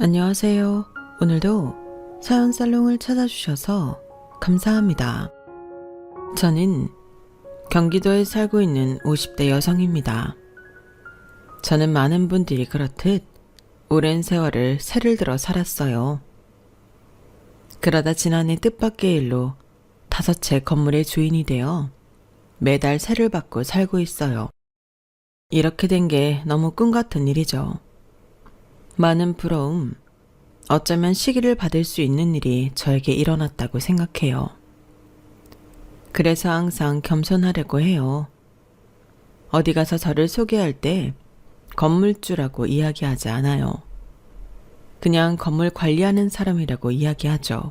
안녕하세요. 오늘도 사연 살롱을 찾아주셔서 감사합니다. 저는 경기도에 살고 있는 50대 여성입니다. 저는 많은 분들이 그렇듯 오랜 세월을 새를 들어 살았어요. 그러다 지난해 뜻밖의 일로 5채 건물의 주인이 되어 매달 세를 받고 살고 있어요. 이렇게 된 게 너무 꿈 같은 일이죠. 많은 부러움, 어쩌면 시기를 받을 수 있는 일이 저에게 일어났다고 생각해요. 그래서 항상 겸손하려고 해요. 어디 가서 저를 소개할 때 건물주라고 이야기하지 않아요. 그냥 건물 관리하는 사람이라고 이야기하죠.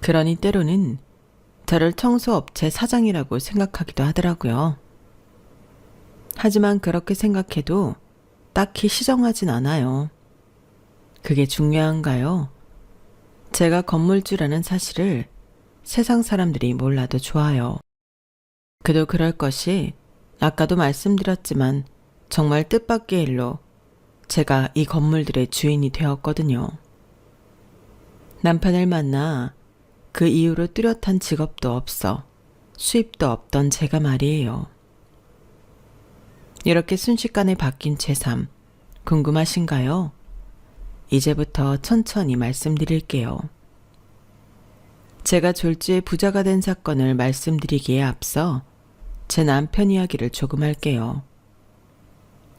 그러니 때로는 저를 청소업체 사장이라고 생각하기도 하더라고요. 하지만 그렇게 생각해도 딱히 시정하진 않아요. 그게 중요한가요? 제가 건물주라는 사실을 세상 사람들이 몰라도 좋아요. 그도 그럴 것이 아까도 말씀드렸지만 정말 뜻밖의 일로 제가 이 건물들의 주인이 되었거든요. 남편을 만나 그 이후로 뚜렷한 직업도 없어 수입도 없던 제가 말이에요. 이렇게 순식간에 바뀐 제 삶, 궁금하신가요? 이제부터 천천히 말씀드릴게요. 제가 졸지에 부자가 된 사건을 말씀드리기에 앞서 제 남편 이야기를 조금 할게요.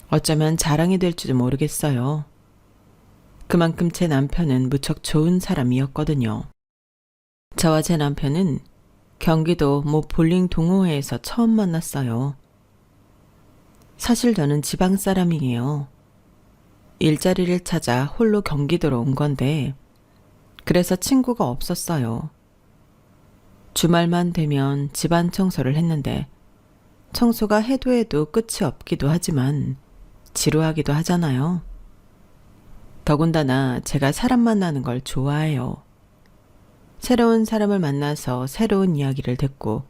어쩌면 자랑이 될지도 모르겠어요. 그만큼 제 남편은 무척 좋은 사람이었거든요. 저와 제 남편은 경기도 모 볼링 동호회에서 처음 만났어요. 사실 저는 지방 사람이에요. 일자리를 찾아 홀로 경기도로 온 건데 그래서 친구가 없었어요. 주말만 되면 집안 청소를 했는데 청소가 해도 해도 끝이 없기도 하지만 지루하기도 하잖아요. 더군다나 제가 사람 만나는 걸 좋아해요. 새로운 사람을 만나서 새로운 이야기를 듣고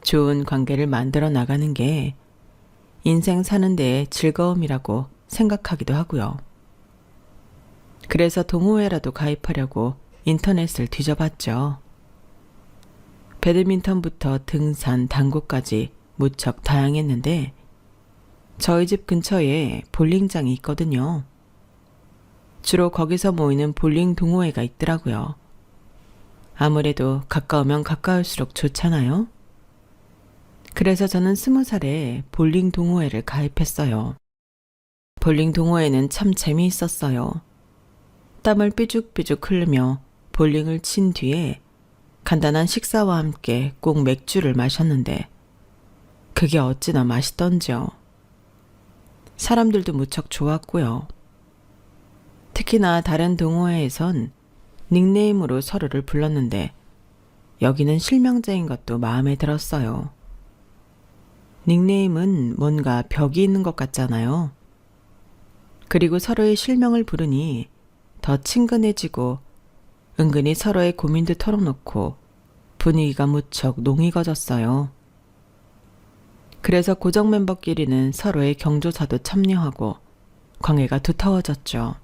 좋은 관계를 만들어 나가는 게 인생 사는 데의 즐거움이라고 생각하기도 하고요. 그래서 동호회라도 가입하려고 인터넷을 뒤져봤죠. 배드민턴부터 등산, 당구까지 무척 다양했는데 저희 집 근처에 볼링장이 있거든요. 주로 거기서 모이는 볼링 동호회가 있더라고요. 아무래도 가까우면 가까울수록 좋잖아요. 그래서 저는 20살에 볼링 동호회를 가입했어요. 볼링 동호회는 참 재미있었어요. 땀을 삐죽삐죽 흘리며 볼링을 친 뒤에 간단한 식사와 함께 꼭 맥주를 마셨는데 그게 어찌나 맛있던지요. 사람들도 무척 좋았고요. 특히나 다른 동호회에선 닉네임으로 서로를 불렀는데 여기는 실명제인 것도 마음에 들었어요. 닉네임은 뭔가 벽이 있는 것 같잖아요. 그리고 서로의 실명을 부르니 더 친근해지고 은근히 서로의 고민도 털어놓고 분위기가 무척 농익어졌어요. 그래서 고정 멤버끼리는 서로의 경조사도 참여하고 관계가 두터워졌죠.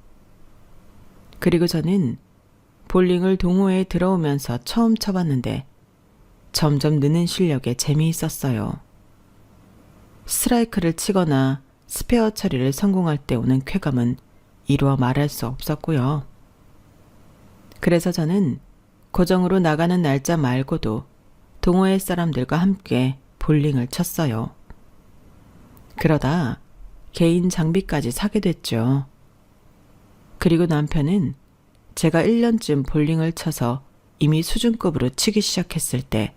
그리고 저는 볼링을 동호회에 들어오면서 처음 쳐봤는데 점점 느는 실력에 재미있었어요. 스트라이크를 치거나 스페어 처리를 성공할 때 오는 쾌감은 이루어 말할 수 없었고요. 그래서 저는 고정으로 나가는 날짜 말고도 동호회 사람들과 함께 볼링을 쳤어요. 그러다 개인 장비까지 사게 됐죠. 그리고 남편은 제가 1년쯤 볼링을 쳐서 이미 수준급으로 치기 시작했을 때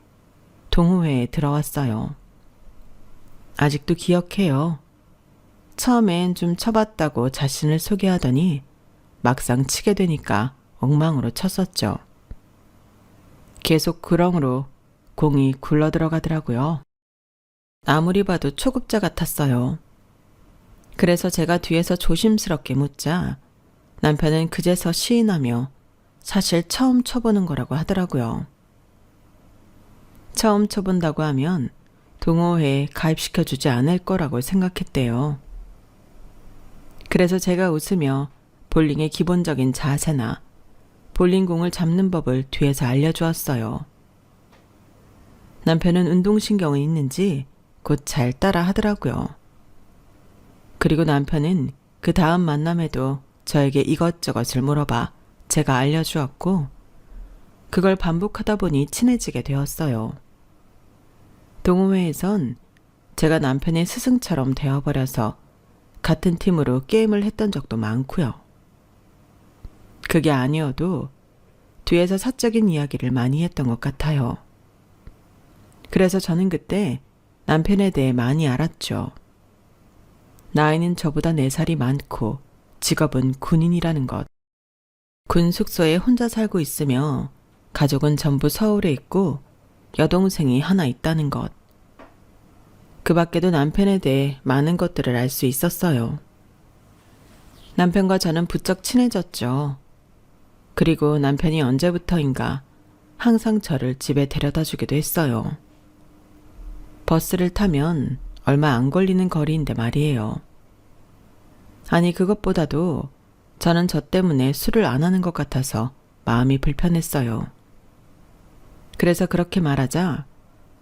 동호회에 들어왔어요. 아직도 기억해요. 처음엔 좀 쳐봤다고 자신을 소개하더니 막상 치게 되니까 엉망으로 쳤었죠. 계속 구렁으로 공이 굴러 들어가더라고요. 아무리 봐도 초급자 같았어요. 그래서 제가 뒤에서 조심스럽게 묻자 남편은 그제서 시인하며 사실 처음 쳐보는 거라고 하더라고요. 처음 쳐본다고 하면 동호회에 가입시켜주지 않을 거라고 생각했대요. 그래서 제가 웃으며 볼링의 기본적인 자세나 볼링공을 잡는 법을 뒤에서 알려주었어요. 남편은 운동신경은 있는지 곧 잘 따라 하더라고요. 그리고 남편은 그 다음 만남에도 저에게 이것저것을 물어봐 제가 알려주었고, 그걸 반복하다 보니 친해지게 되었어요. 동호회에선 제가 남편의 스승처럼 되어버려서 같은 팀으로 게임을 했던 적도 많고요. 그게 아니어도 뒤에서 사적인 이야기를 많이 했던 것 같아요. 그래서 저는 그때 남편에 대해 많이 알았죠. 나이는 저보다 4살이 많고 직업은 군인이라는 것. 군 숙소에 혼자 살고 있으며 가족은 전부 서울에 있고 여동생이 하나 있다는 것. 그 밖에도 남편에 대해 많은 것들을 알 수 있었어요. 남편과 저는 부쩍 친해졌죠. 그리고 남편이 언제부터인가 항상 저를 집에 데려다 주기도 했어요. 버스를 타면 얼마 안 걸리는 거리인데 말이에요. 아니, 그것보다도 저는 저 때문에 술을 안 하는 것 같아서 마음이 불편했어요. 그래서 그렇게 말하자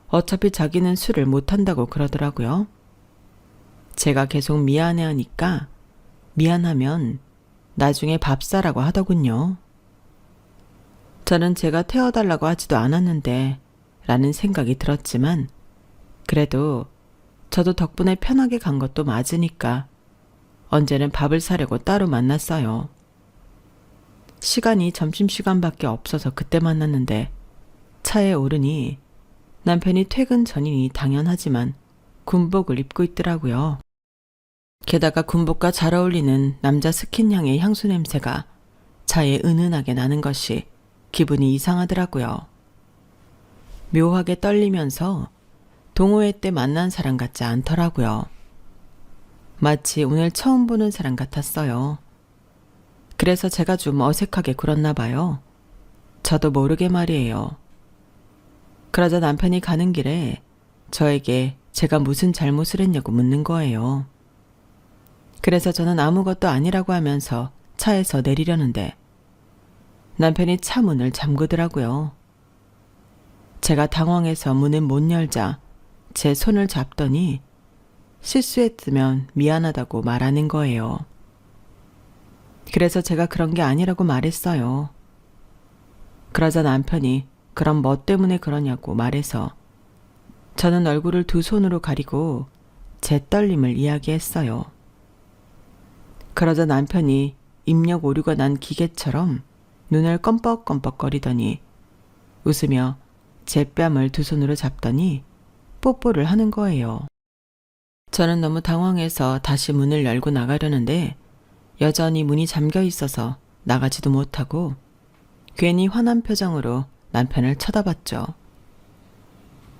어차피 자기는 술을 못 한다고 그러더라고요. 제가 계속 미안해하니까 미안하면 나중에 밥 사라고 하더군요. 저는 제가 태워달라고 하지도 않았는데 라는 생각이 들었지만, 그래도 저도 덕분에 편하게 간 것도 맞으니까 언제는 밥을 사려고 따로 만났어요. 시간이 점심시간밖에 없어서 그때 만났는데 차에 오르니 남편이 퇴근 전이니 당연하지만 군복을 입고 있더라고요. 게다가 군복과 잘 어울리는 남자 스킨향의 향수 냄새가 차에 은은하게 나는 것이 기분이 이상하더라고요. 묘하게 떨리면서 동호회 때 만난 사람 같지 않더라고요. 마치 오늘 처음 보는 사람 같았어요. 그래서 제가 좀 어색하게 굴었나 봐요. 저도 모르게 말이에요. 그러자 남편이 가는 길에 저에게 제가 무슨 잘못을 했냐고 묻는 거예요. 그래서 저는 아무것도 아니라고 하면서 차에서 내리려는데 남편이 차 문을 잠그더라고요. 제가 당황해서 문을 못 열자 제 손을 잡더니 실수했으면 미안하다고 말하는 거예요. 그래서 제가 그런 게 아니라고 말했어요. 그러자 남편이 그럼 뭐 때문에 그러냐고 말해서 저는 얼굴을 두 손으로 가리고 제 떨림을 이야기했어요. 그러자 남편이 입력 오류가 난 기계처럼 눈을 껌뻑껌뻑거리더니 웃으며 제 뺨을 두 손으로 잡더니 뽀뽀를 하는 거예요. 저는 너무 당황해서 다시 문을 열고 나가려는데 여전히 문이 잠겨 있어서 나가지도 못하고 괜히 화난 표정으로 남편을 쳐다봤죠.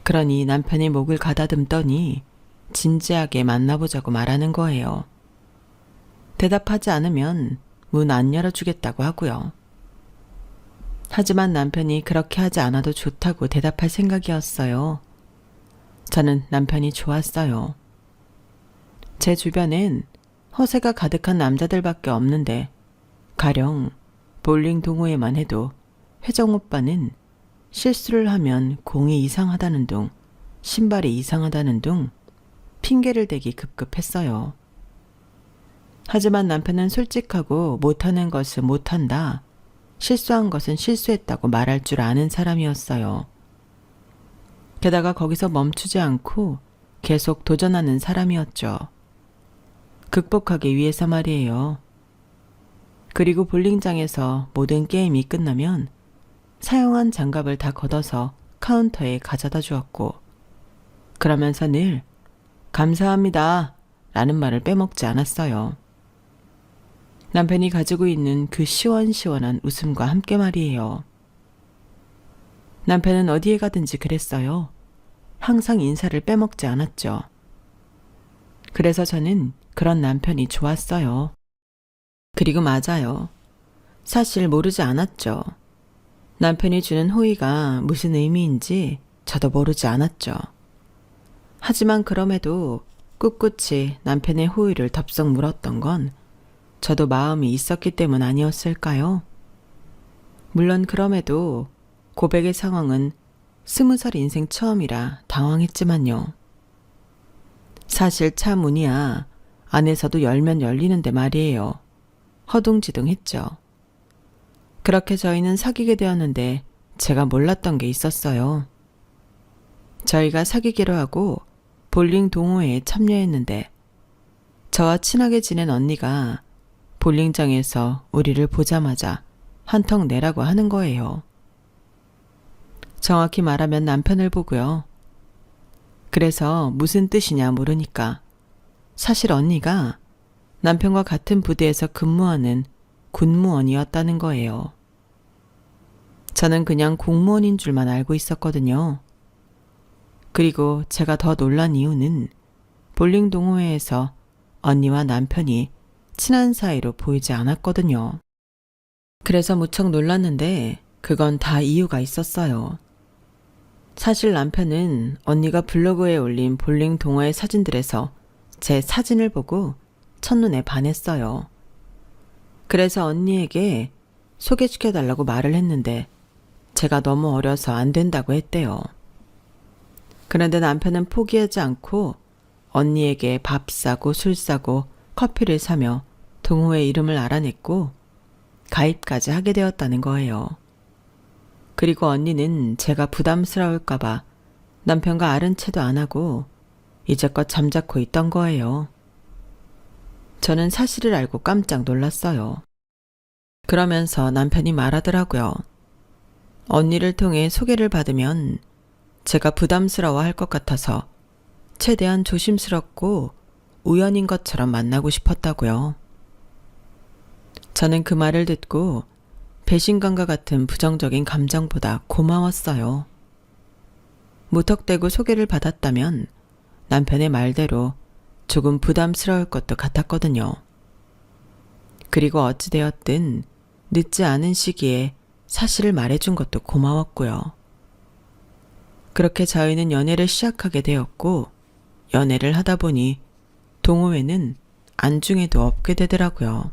그러니 남편이 목을 가다듬더니 진지하게 만나보자고 말하는 거예요. 대답하지 않으면 문 안 열어주겠다고 하고요. 하지만 남편이 그렇게 하지 않아도 좋다고 대답할 생각이었어요. 저는 남편이 좋았어요. 제 주변엔 허세가 가득한 남자들밖에 없는데 가령 볼링 동호회만 해도 회정 오빠는 실수를 하면 공이 이상하다는 둥, 신발이 이상하다는 둥 핑계를 대기 급급했어요. 하지만 남편은 솔직하고 못하는 것은 못한다, 실수한 것은 실수했다고 말할 줄 아는 사람이었어요. 게다가 거기서 멈추지 않고 계속 도전하는 사람이었죠. 극복하기 위해서 말이에요. 그리고 볼링장에서 모든 게임이 끝나면 사용한 장갑을 다 걷어서 카운터에 가져다 주었고, 그러면서 늘 감사합니다 라는 말을 빼먹지 않았어요. 남편이 가지고 있는 그 시원시원한 웃음과 함께 말이에요. 남편은 어디에 가든지 그랬어요. 항상 인사를 빼먹지 않았죠. 그래서 저는 그런 남편이 좋았어요. 그리고 맞아요. 사실 모르지 않았죠. 남편이 주는 호의가 무슨 의미인지 저도 모르지 않았죠. 하지만 그럼에도 꿋꿋이 남편의 호의를 덥석 물었던 건 저도 마음이 있었기 때문 아니었을까요? 물론 그럼에도 고백의 상황은 20살 인생 처음이라 당황했지만요. 사실 차 문이야 안에서도 열면 열리는데 말이에요. 허둥지둥했죠. 그렇게 저희는 사귀게 되었는데 제가 몰랐던 게 있었어요. 저희가 사귀기로 하고 볼링 동호회에 참여했는데 저와 친하게 지낸 언니가 볼링장에서 우리를 보자마자 한턱 내라고 하는 거예요. 정확히 말하면 남편을 보고요. 그래서 무슨 뜻이냐 물으니까 사실 언니가 남편과 같은 부대에서 근무하는 군무원이었다는 거예요. 저는 그냥 공무원인 줄만 알고 있었거든요. 그리고 제가 더 놀란 이유는 볼링 동호회에서 언니와 남편이 친한 사이로 보이지 않았거든요. 그래서 무척 놀랐는데 그건 다 이유가 있었어요. 사실 남편은 언니가 블로그에 올린 볼링 동호회 사진들에서 제 사진을 보고 첫눈에 반했어요. 그래서 언니에게 소개시켜달라고 말을 했는데 제가 너무 어려서 안 된다고 했대요. 그런데 남편은 포기하지 않고 언니에게 밥 사고 술 사고 커피를 사며 동호회 이름을 알아냈고 가입까지 하게 되었다는 거예요. 그리고 언니는 제가 부담스러울까봐 남편과 아른 채도 안 하고 이제껏 잠자코 있던 거예요. 저는 사실을 알고 깜짝 놀랐어요. 그러면서 남편이 말하더라고요. 언니를 통해 소개를 받으면 제가 부담스러워 할 것 같아서 최대한 조심스럽고 우연인 것처럼 만나고 싶었다고요. 저는 그 말을 듣고 배신감과 같은 부정적인 감정보다 고마웠어요. 무턱대고 소개를 받았다면 남편의 말대로 조금 부담스러울 것도 같았거든요. 그리고 어찌되었든 늦지 않은 시기에 사실을 말해준 것도 고마웠고요. 그렇게 저희는 연애를 시작하게 되었고 연애를 하다 보니 동호회는 안중에도 없게 되더라고요.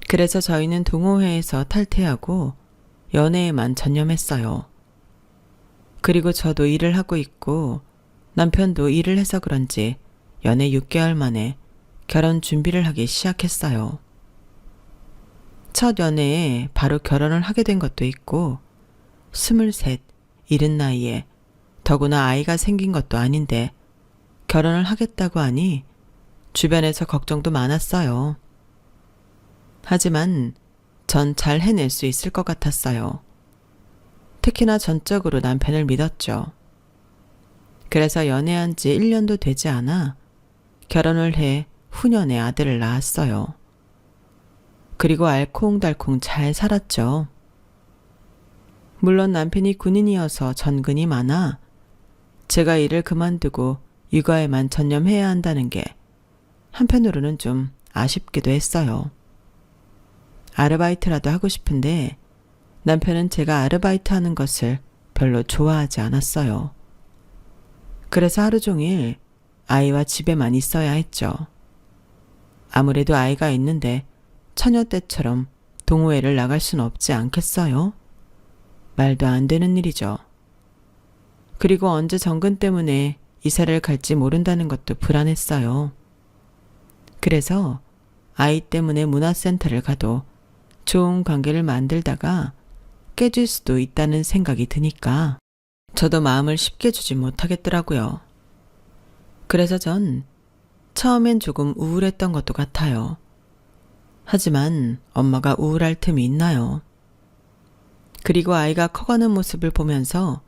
그래서 저희는 동호회에서 탈퇴하고 연애에만 전념했어요. 그리고 저도 일을 하고 있고 남편도 일을 해서 그런지 연애 6개월 만에 결혼 준비를 하기 시작했어요. 첫 연애에 바로 결혼을 하게 된 것도 있고 23, 이른 나이에 더구나 아이가 생긴 것도 아닌데 결혼을 하겠다고 하니 주변에서 걱정도 많았어요. 하지만 전 잘 해낼 수 있을 것 같았어요. 특히나 전적으로 남편을 믿었죠. 그래서 연애한 지 1년도 되지 않아 결혼을 해 후년에 아들을 낳았어요. 그리고 알콩달콩 잘 살았죠. 물론 남편이 군인이어서 전근이 많아 제가 일을 그만두고 육아에만 전념해야 한다는 게 한편으로는 좀 아쉽기도 했어요. 아르바이트라도 하고 싶은데 남편은 제가 아르바이트 하는 것을 별로 좋아하지 않았어요. 그래서 하루 종일 아이와 집에만 있어야 했죠. 아무래도 아이가 있는데 처녀 때처럼 동호회를 나갈 순 없지 않겠어요? 말도 안 되는 일이죠. 그리고 언제 정근 때문에 이사를 갈지 모른다는 것도 불안했어요. 그래서 아이 때문에 문화센터를 가도 좋은 관계를 만들다가 깨질 수도 있다는 생각이 드니까 저도 마음을 쉽게 주지 못하겠더라고요. 그래서 전 처음엔 조금 우울했던 것도 같아요. 하지만 엄마가 우울할 틈이 있나요? 그리고 아이가 커가는 모습을 보면서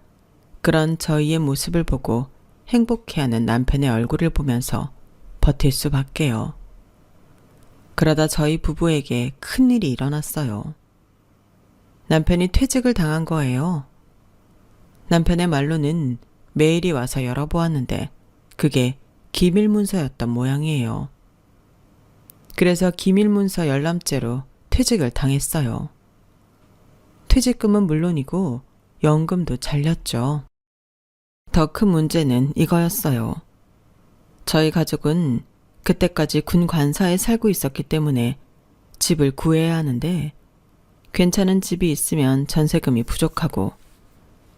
그런 저희의 모습을 보고 행복해하는 남편의 얼굴을 보면서 버틸 수밖에요. 그러다 저희 부부에게 큰일이 일어났어요. 남편이 퇴직을 당한 거예요. 남편의 말로는 메일이 와서 열어보았는데 그게 기밀문서였던 모양이에요. 그래서 기밀문서 열람죄로 퇴직을 당했어요. 퇴직금은 물론이고 연금도 잘렸죠. 더 큰 문제는 이거였어요. 저희 가족은 그때까지 군 관사에 살고 있었기 때문에 집을 구해야 하는데 괜찮은 집이 있으면 전세금이 부족하고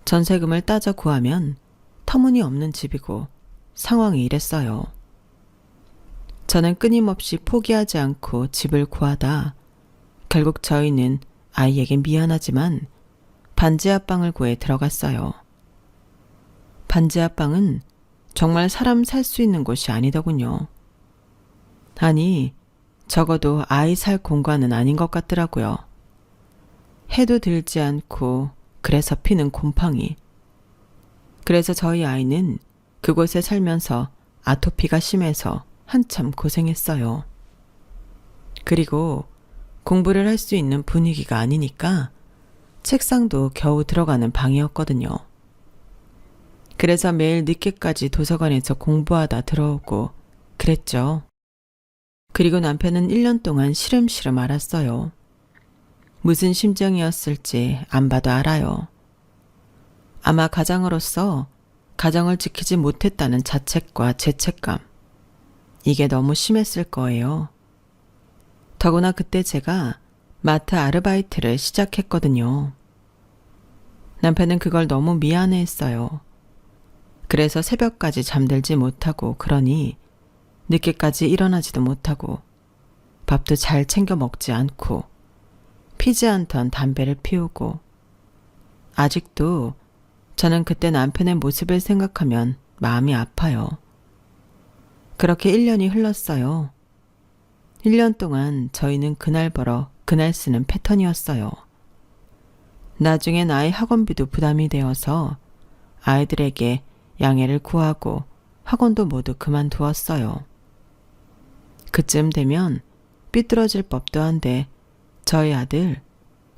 전세금을 따져 구하면 터무니없는 집이고 상황이 이랬어요. 저는 끊임없이 포기하지 않고 집을 구하다 결국 저희는 아이에게 미안하지만 반지하방을 구해 들어갔어요. 반지하방은 정말 사람 살 수 있는 곳이 아니더군요. 아니, 적어도 아이 살 공간은 아닌 것 같더라고요. 해도 들지 않고 그래서 피는 곰팡이. 그래서 저희 아이는 그곳에 살면서 아토피가 심해서 한참 고생했어요. 그리고 공부를 할 수 있는 분위기가 아니니까 책상도 겨우 들어가는 방이었거든요. 그래서 매일 늦게까지 도서관에서 공부하다 들어오고 그랬죠. 그리고 남편은 1년 동안 시름시름 앓았어요. 무슨 심정이었을지 안 봐도 알아요. 아마 가장으로서 가정을 지키지 못했다는 자책과 죄책감. 이게 너무 심했을 거예요. 더구나 그때 제가 마트 아르바이트를 시작했거든요. 남편은 그걸 너무 미안해했어요. 그래서 새벽까지 잠들지 못하고 그러니 늦게까지 일어나지도 못하고 밥도 잘 챙겨 먹지 않고 피지 않던 담배를 피우고 아직도 저는 그때 남편의 모습을 생각하면 마음이 아파요. 그렇게 1년이 흘렀어요. 1년 동안 저희는 그날 벌어 그날 쓰는 패턴이었어요. 나중엔 아이 학원비도 부담이 되어서 아이들에게 양해를 구하고 학원도 모두 그만두었어요. 그쯤 되면 삐뚤어질 법도 한데 저희 아들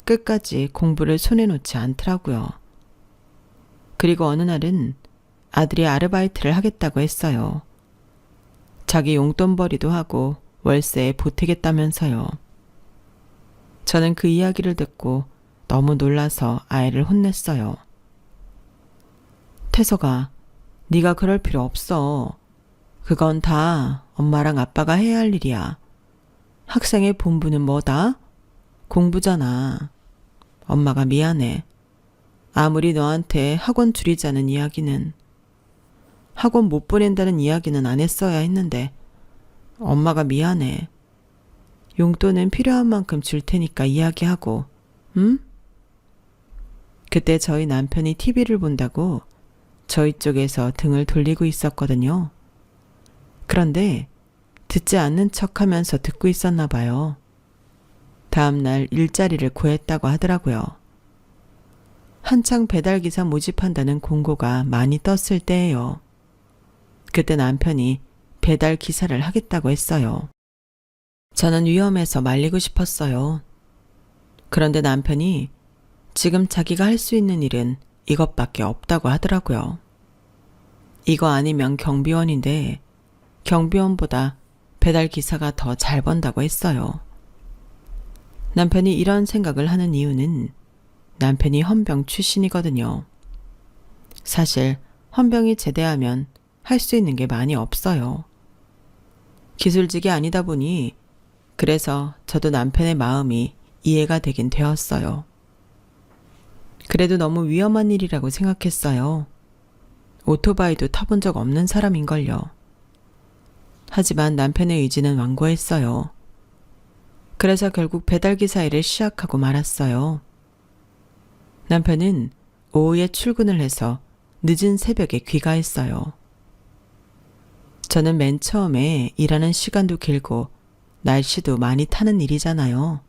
끝까지 공부를 손에 놓지 않더라고요. 그리고 어느 날은 아들이 아르바이트를 하겠다고 했어요. 자기 용돈벌이도 하고 월세에 보태겠다면서요. 저는 그 이야기를 듣고 너무 놀라서 아이를 혼냈어요. 태서가, 네가 그럴 필요 없어. 그건 다 엄마랑 아빠가 해야 할 일이야. 학생의 본분은 뭐다? 공부잖아. 엄마가 미안해. 아무리 너한테 학원 줄이자는 이야기는, 학원 못 보낸다는 이야기는 안 했어야 했는데 엄마가 미안해. 용돈은 필요한 만큼 줄 테니까 이야기하고, 응? 그때 저희 남편이 TV를 본다고 저희 쪽에서 등을 돌리고 있었거든요. 그런데 듣지 않는 척하면서 듣고 있었나 봐요. 다음날 일자리를 구했다고 하더라고요. 한창 배달기사 모집한다는 공고가 많이 떴을 때예요. 그때 남편이 배달기사를 하겠다고 했어요. 저는 위험해서 말리고 싶었어요. 그런데 남편이 지금 자기가 할 수 있는 일은 이것밖에 없다고 하더라고요. 이거 아니면 경비원인데 경비원보다 배달기사가 더 잘 번다고 했어요. 남편이 이런 생각을 하는 이유는 남편이 헌병 출신이거든요. 사실 헌병이 제대하면 할 수 있는 게 많이 없어요. 기술직이 아니다 보니 그래서 저도 남편의 마음이 이해가 되긴 되었어요. 그래도 너무 위험한 일이라고 생각했어요. 오토바이도 타본 적 없는 사람인걸요. 하지만 남편의 의지는 완고했어요. 그래서 결국 배달기사 일을 시작하고 말았어요. 남편은 오후에 출근을 해서 늦은 새벽에 귀가했어요. 저는 맨 처음에 일하는 시간도 길고 날씨도 많이 타는 일이잖아요.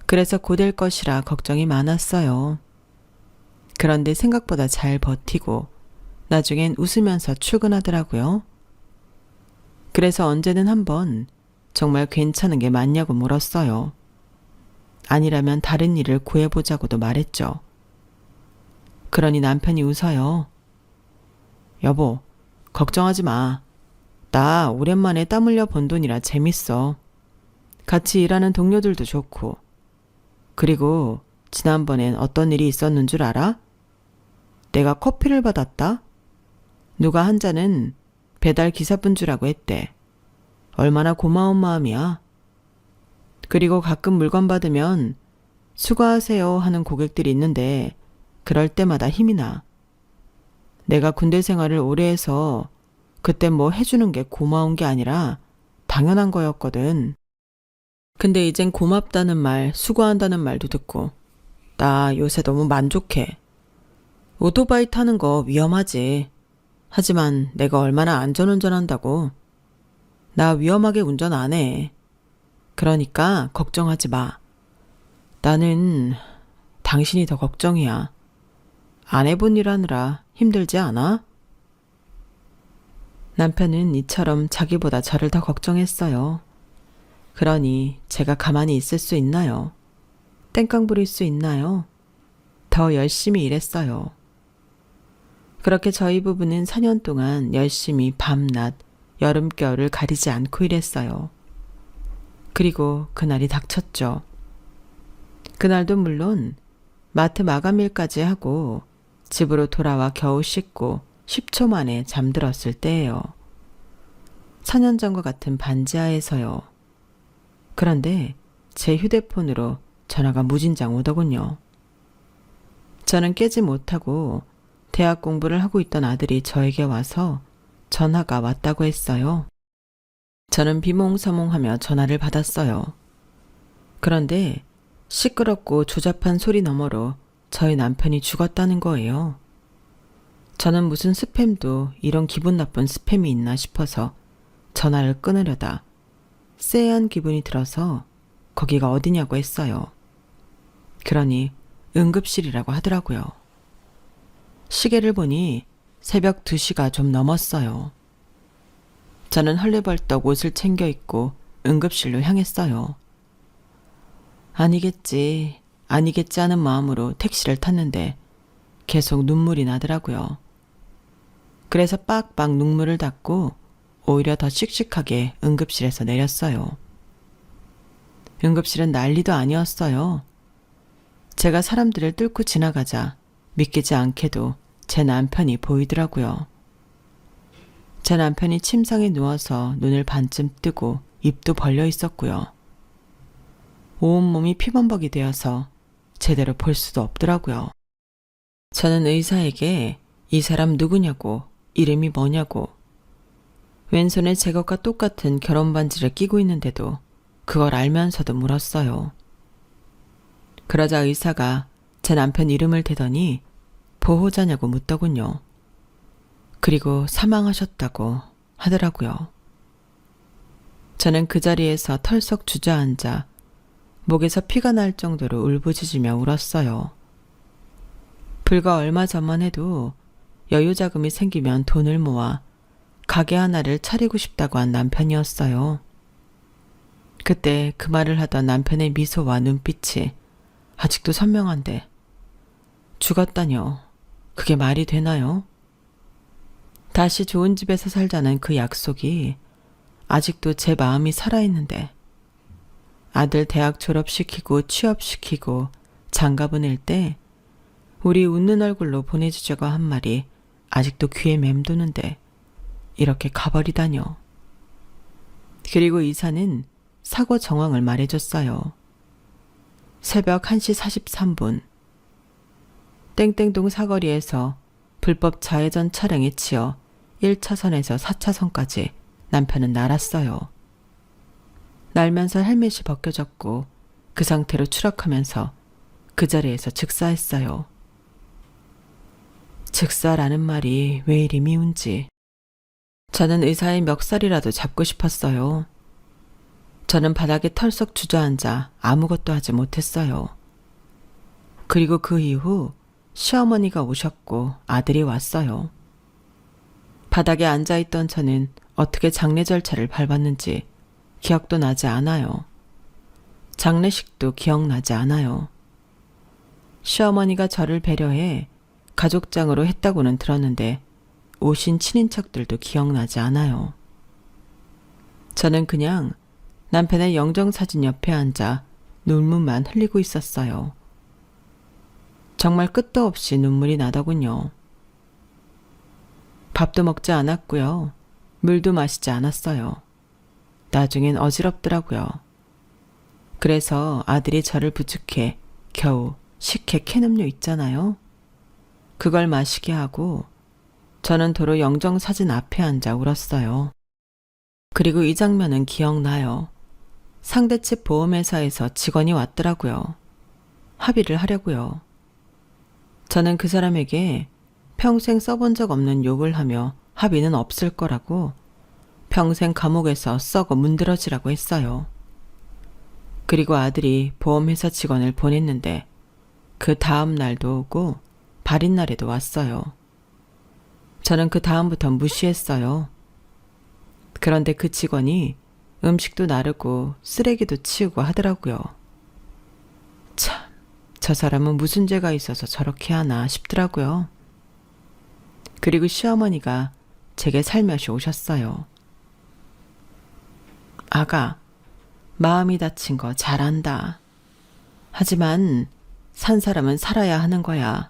그래서 고될 것이라 걱정이 많았어요. 그런데 생각보다 잘 버티고 나중엔 웃으면서 출근하더라고요. 그래서 언제는 한번 정말 괜찮은 게 맞냐고 물었어요. 아니라면 다른 일을 구해보자고도 말했죠. 그러니 남편이 웃어요. 여보, 걱정하지 마. 나 오랜만에 땀 흘려 번 돈이라 재밌어. 같이 일하는 동료들도 좋고. 그리고 지난번엔 어떤 일이 있었는 줄 알아? 내가 커피를 받았다? 누가 한 잔은 배달 기사분 주라고 했대. 얼마나 고마운 마음이야. 그리고 가끔 물건 받으면 수고하세요 하는 고객들이 있는데 그럴 때마다 힘이 나. 내가 군대 생활을 오래 해서 그때 뭐 해주는 게 고마운 게 아니라 당연한 거였거든. 근데 이젠 고맙다는 말, 수고한다는 말도 듣고 나 요새 너무 만족해. 오토바이 타는 거 위험하지. 하지만 내가 얼마나 안전운전한다고. 나 위험하게 운전 안 해. 그러니까 걱정하지 마. 나는 당신이 더 걱정이야. 안 해본 일 하느라 힘들지 않아? 남편은 이처럼 자기보다 저를 더 걱정했어요. 그러니 제가 가만히 있을 수 있나요? 땡깡 부릴 수 있나요? 더 열심히 일했어요. 그렇게 저희 부부는 4년 동안 열심히 밤낮, 여름, 겨울을 가리지 않고 일했어요. 그리고 그날이 닥쳤죠. 그날도 물론 마트 마감일까지 하고 집으로 돌아와 겨우 씻고 10초 만에 잠들었을 때예요. 4년 전과 같은 반지하에서요. 그런데 제 휴대폰으로 전화가 무진장 오더군요. 저는 깨지 못하고 대학 공부를 하고 있던 아들이 저에게 와서 전화가 왔다고 했어요. 저는 비몽사몽하며 전화를 받았어요. 그런데 시끄럽고 조잡한 소리 너머로 저희 남편이 죽었다는 거예요. 저는 무슨 스팸도 이런 기분 나쁜 스팸이 있나 싶어서 전화를 끊으려다 쎄한 기분이 들어서 거기가 어디냐고 했어요. 그러니 응급실이라고 하더라고요. 시계를 보니 새벽 2시가 좀 넘었어요. 저는 헐레벌떡 옷을 챙겨 입고 응급실로 향했어요. 아니겠지 하는 마음으로 택시를 탔는데 계속 눈물이 나더라고요. 그래서 빡빡 눈물을 닦고 오히려 더 씩씩하게 응급실에서 내렸어요. 응급실은 난리도 아니었어요. 제가 사람들을 뚫고 지나가자 믿기지 않게도 제 남편이 보이더라고요. 제 남편이 침상에 누워서 눈을 반쯤 뜨고 입도 벌려 있었고요. 온몸이 피범벅이 되어서 제대로 볼 수도 없더라고요. 저는 의사에게 이 사람 누구냐고, 이름이 뭐냐고, 왼손에 제 것과 똑같은 결혼 반지를 끼고 있는데도 그걸 알면서도 물었어요. 그러자 의사가 제 남편 이름을 대더니 보호자냐고 묻더군요. 그리고 사망하셨다고 하더라고요. 저는 그 자리에서 털썩 주저앉아 목에서 피가 날 정도로 울부짖으며 울었어요. 불과 얼마 전만 해도 여유 자금이 생기면 돈을 모아 가게 하나를 차리고 싶다고 한 남편이었어요. 그때 그 말을 하던 남편의 미소와 눈빛이 아직도 선명한데 죽었다뇨. 그게 말이 되나요? 다시 좋은 집에서 살자는 그 약속이 아직도 제 마음이 살아있는데 아들 대학 졸업시키고 취업시키고 장가 보낼 때 우리 웃는 얼굴로 보내주자고 한 말이 아직도 귀에 맴도는데 이렇게 가버리다뇨. 그리고 의사는 사고 정황을 말해줬어요. 새벽 1시 43분 땡땡동 사거리에서 불법 좌회전 차량에 치여 1차선에서 4차선까지 남편은 날았어요. 날면서 헬멧이 벗겨졌고 그 상태로 추락하면서 그 자리에서 즉사했어요. 즉사라는 말이 왜 이리 미운지. 저는 의사의 멱살이라도 잡고 싶었어요. 저는 바닥에 털썩 주저앉아 아무것도 하지 못했어요. 그리고 그 이후 시어머니가 오셨고 아들이 왔어요. 바닥에 앉아있던 저는 어떻게 장례 절차를 밟았는지 기억도 나지 않아요. 장례식도 기억나지 않아요. 시어머니가 저를 배려해 가족장으로 했다고는 들었는데 오신 친인척들도 기억나지 않아요. 저는 그냥 남편의 영정사진 옆에 앉아 눈물만 흘리고 있었어요. 정말 끝도 없이 눈물이 나더군요. 밥도 먹지 않았고요. 물도 마시지 않았어요. 나중엔 어지럽더라고요. 그래서 아들이 저를 부축해 겨우 식혜 캔음료 있잖아요. 그걸 마시게 하고 저는 도로 영정사진 앞에 앉아 울었어요. 그리고 이 장면은 기억나요. 상대측 보험회사에서 직원이 왔더라고요. 합의를 하려고요. 저는 그 사람에게 평생 써본 적 없는 욕을 하며 합의는 없을 거라고 평생 감옥에서 썩어 문드러지라고 했어요. 그리고 아들이 보험회사 직원을 보냈는데 그 다음 날도 오고 발인 날에도 왔어요. 저는 그 다음부터 무시했어요. 그런데 그 직원이 음식도 나르고 쓰레기도 치우고 하더라고요. 참, 저 사람은 무슨 죄가 있어서 저렇게 하나 싶더라고요. 그리고 시어머니가 제게 살며시 오셨어요. 아가, 마음이 다친 거 잘한다. 하지만 산 사람은 살아야 하는 거야.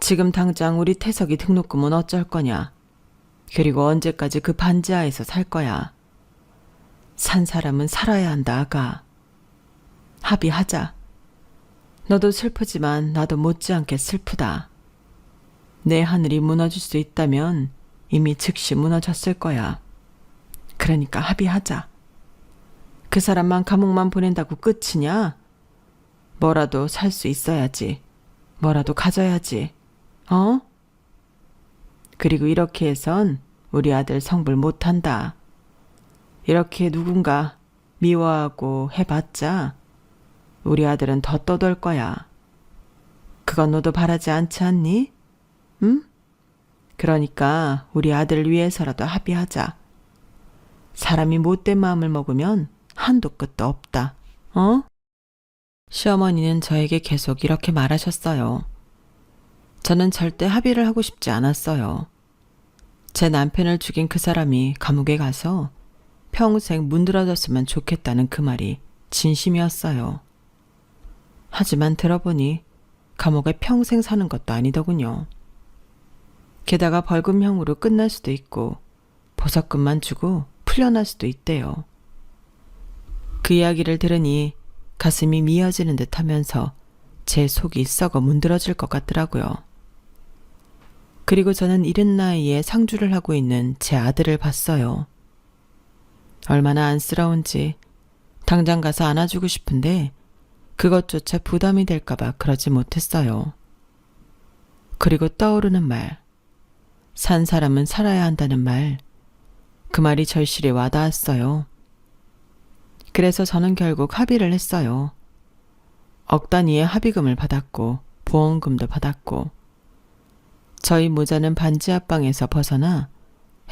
지금 당장 우리 태석이 등록금은 어쩔 거냐. 그리고 언제까지 그 반지하에서 살 거야. 산 사람은 살아야 한다, 아가. 합의하자. 너도 슬프지만 나도 못지않게 슬프다. 내 하늘이 무너질 수 있다면 이미 즉시 무너졌을 거야. 그러니까 합의하자. 그 사람만 감옥만 보낸다고 끝이냐? 뭐라도 살 수 있어야지. 뭐라도 가져야지. 어? 그리고 이렇게 해선 우리 아들 성불 못한다. 이렇게 누군가 미워하고 해봤자 우리 아들은 더 떠돌 거야. 그건 너도 바라지 않지 않니? 응? 그러니까 우리 아들을 위해서라도 합의하자. 사람이 못된 마음을 먹으면 한도 끝도 없다. 어? 시어머니는 저에게 계속 이렇게 말하셨어요. 저는 절대 합의를 하고 싶지 않았어요. 제 남편을 죽인 그 사람이 감옥에 가서 평생 문드러졌으면 좋겠다는 그 말이 진심이었어요. 하지만 들어보니 감옥에 평생 사는 것도 아니더군요. 게다가 벌금형으로 끝날 수도 있고 보석금만 주고 풀려날 수도 있대요. 그 이야기를 들으니 가슴이 미어지는 듯 하면서 제 속이 썩어 문드러질 것 같더라고요. 그리고 저는 이른 나이에 상주를 하고 있는 제 아들을 봤어요. 얼마나 안쓰러운지 당장 가서 안아주고 싶은데 그것조차 부담이 될까봐 그러지 못했어요. 그리고 떠오르는 말, 산 사람은 살아야 한다는 말, 그 말이 절실히 와닿았어요. 그래서 저는 결국 합의를 했어요. 억 단위의 합의금을 받았고 보험금도 받았고 저희 모자는 반지 앞방에서 벗어나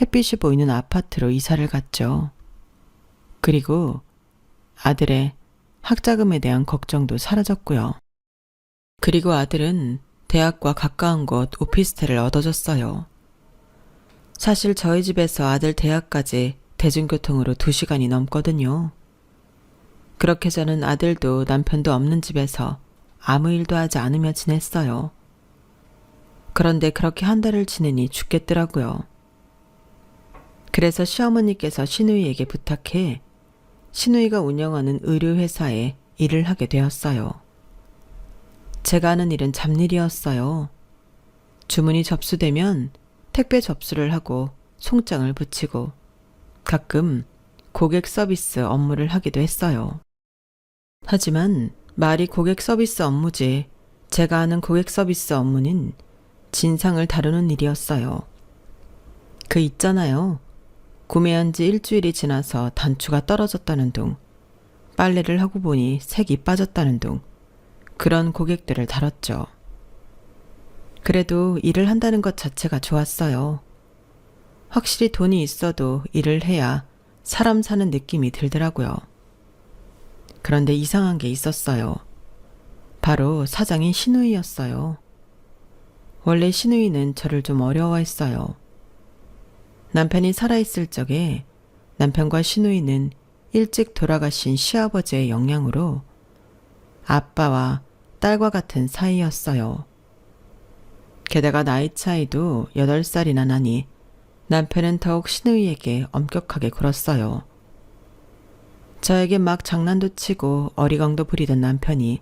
햇빛이 보이는 아파트로 이사를 갔죠. 그리고 아들의 학자금에 대한 걱정도 사라졌고요. 그리고 아들은 대학과 가까운 곳 오피스텔을 얻어줬어요. 사실 저희 집에서 아들 대학까지 대중교통으로 2시간이 넘거든요. 그렇게 저는 아들도 남편도 없는 집에서 아무 일도 하지 않으며 지냈어요. 그런데 그렇게 한 달을 지내니 죽겠더라고요. 그래서 시어머니께서 시누이에게 부탁해 시누이가 운영하는 의류회사에 일을 하게 되었어요. 제가 하는 일은 잡일이었어요. 주문이 접수되면 택배 접수를 하고 송장을 붙이고 가끔 고객 서비스 업무를 하기도 했어요. 하지만 말이 고객 서비스 업무지 제가 하는 고객 서비스 업무는 진상을 다루는 일이었어요. 그 있잖아요. 구매한 지 일주일이 지나서 단추가 떨어졌다는 둥, 빨래를 하고 보니 색이 빠졌다는 둥, 그런 고객들을 다뤘죠. 그래도 일을 한다는 것 자체가 좋았어요. 확실히 돈이 있어도 일을 해야 사람 사는 느낌이 들더라고요. 그런데 이상한 게 있었어요. 바로 사장인 시누이였어요. 원래 시누이는 저를 좀 어려워했어요. 남편이 살아있을 적에 남편과 시누이는 일찍 돌아가신 시아버지의 영향으로 아빠와 딸과 같은 사이였어요. 게다가 나이 차이도 8살이나 나니 남편은 더욱 시누이에게 엄격하게 굴었어요. 저에게 막 장난도 치고 어리광도 부리던 남편이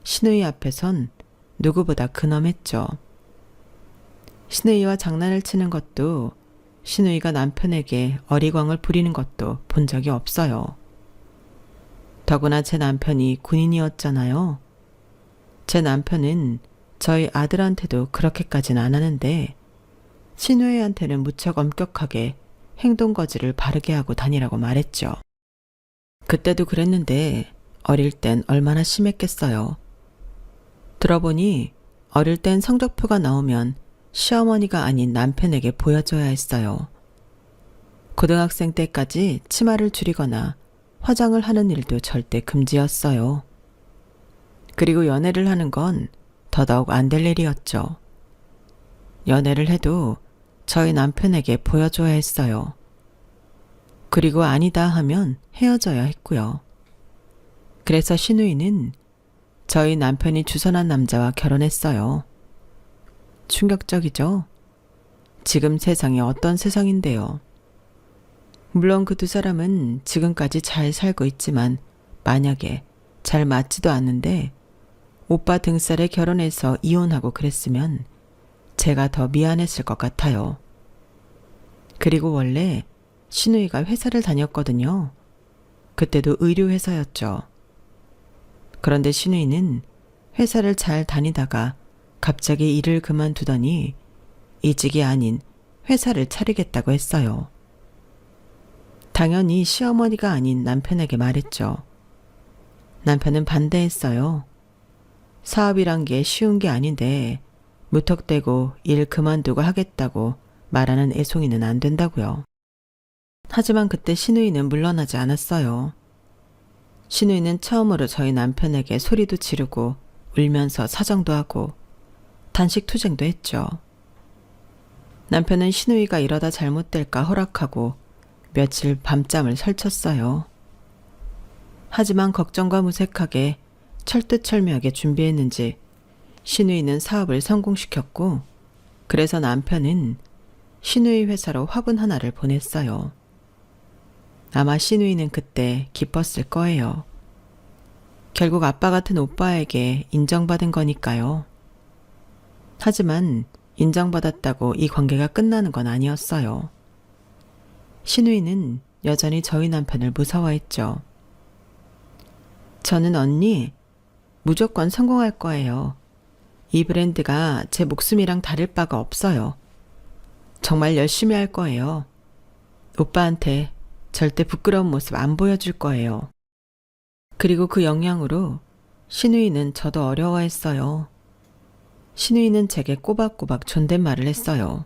신우이 앞에선 누구보다 근엄했죠. 신우이와 장난을 치는 것도 신우이가 남편에게 어리광을 부리는 것도 본 적이 없어요. 더구나 제 남편이 군인이었잖아요. 제 남편은 저희 아들한테도 그렇게까지는 안 하는데 신우이한테는 무척 엄격하게 행동거지를 바르게 하고 다니라고 말했죠. 그때도 그랬는데 어릴 땐 얼마나 심했겠어요. 들어보니 어릴 땐 성적표가 나오면 시어머니가 아닌 남편에게 보여줘야 했어요. 고등학생 때까지 치마를 줄이거나 화장을 하는 일도 절대 금지였어요. 그리고 연애를 하는 건 더더욱 안 될 일이었죠. 연애를 해도 저희 남편에게 보여줘야 했어요. 그리고 아니다 하면 헤어져야 했고요. 그래서 신우이는 저희 남편이 주선한 남자와 결혼했어요. 충격적이죠? 지금 세상이 어떤 세상인데요. 물론 그 두 사람은 지금까지 잘 살고 있지만 만약에 잘 맞지도 않는데 오빠 등살에 결혼해서 이혼하고 그랬으면 제가 더 미안했을 것 같아요. 그리고 원래 신우이가 회사를 다녔거든요. 그때도 의류회사였죠. 그런데 신우이는 회사를 잘 다니다가 갑자기 일을 그만두더니 이직이 아닌 회사를 차리겠다고 했어요. 당연히 시어머니가 아닌 남편에게 말했죠. 남편은 반대했어요. 사업이란 게 쉬운 게 아닌데 무턱대고 일 그만두고 하겠다고 말하는 애송이는 안 된다고요. 하지만 그때 신우이는 물러나지 않았어요. 신우이는 처음으로 저희 남편에게 소리도 지르고 울면서 사정도 하고 단식 투쟁도 했죠. 남편은 신우이가 이러다 잘못될까 허락하고 며칠 밤잠을 설쳤어요. 하지만 걱정과 무색하게 철두철미하게 준비했는지 신우이는 사업을 성공시켰고 그래서 남편은 신우이 회사로 화분 하나를 보냈어요. 아마 신우이는 그때 기뻤을 거예요. 결국 아빠 같은 오빠에게 인정받은 거니까요. 하지만 인정받았다고 이 관계가 끝나는 건 아니었어요. 신우이는 여전히 저희 남편을 무서워했죠. 저는 언니 무조건 성공할 거예요. 이 브랜드가 제 목숨이랑 다를 바가 없어요. 정말 열심히 할 거예요. 오빠한테 절대 부끄러운 모습 안 보여줄 거예요. 그리고 그 영향으로 신우이는 저도 어려워했어요. 신우이는 제게 꼬박꼬박 존댓말을 했어요.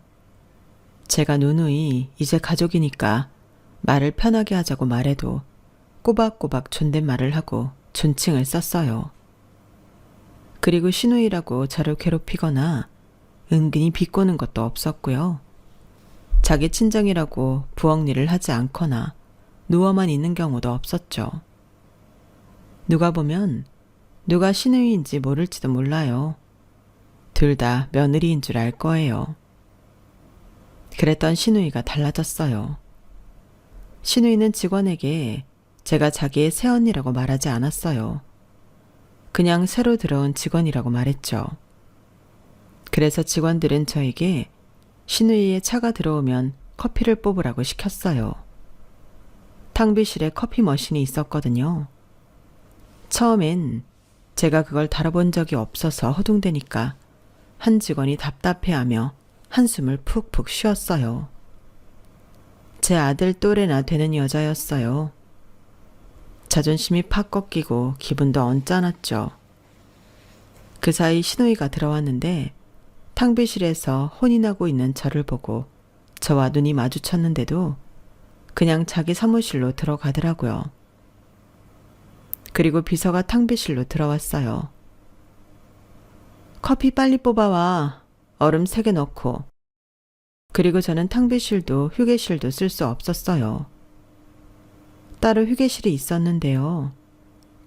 제가 누누이 이제 가족이니까 말을 편하게 하자고 말해도 꼬박꼬박 존댓말을 하고 존칭을 썼어요. 그리고 신우이라고 저를 괴롭히거나 은근히 비꼬는 것도 없었고요. 자기 친정이라고 부엌 일을 하지 않거나 누워만 있는 경우도 없었죠. 누가 보면 누가 신우이인지 모를지도 몰라요. 둘 다 며느리인 줄 알 거예요. 그랬던 신우이가 달라졌어요. 신우이는 직원에게 제가 자기의 새언니라고 말하지 않았어요. 그냥 새로 들어온 직원이라고 말했죠. 그래서 직원들은 저에게 신우이의 차가 들어오면 커피를 뽑으라고 시켰어요. 탕비실에 커피 머신이 있었거든요. 처음엔 제가 그걸 다뤄본 적이 없어서 허둥대니까 한 직원이 답답해하며 한숨을 푹푹 쉬었어요. 제 아들 또래나 되는 여자였어요. 자존심이 팍 꺾이고 기분도 언짢았죠. 그 사이 신우이가 들어왔는데 탕비실에서 혼이 나고 있는 저를 보고 저와 눈이 마주쳤는데도 그냥 자기 사무실로 들어가더라고요. 그리고 비서가 탕비실로 들어왔어요. 커피 빨리 뽑아와. 얼음 3개 넣고. 그리고 저는 탕비실도 휴게실도 쓸 수 없었어요. 따로 휴게실이 있었는데요.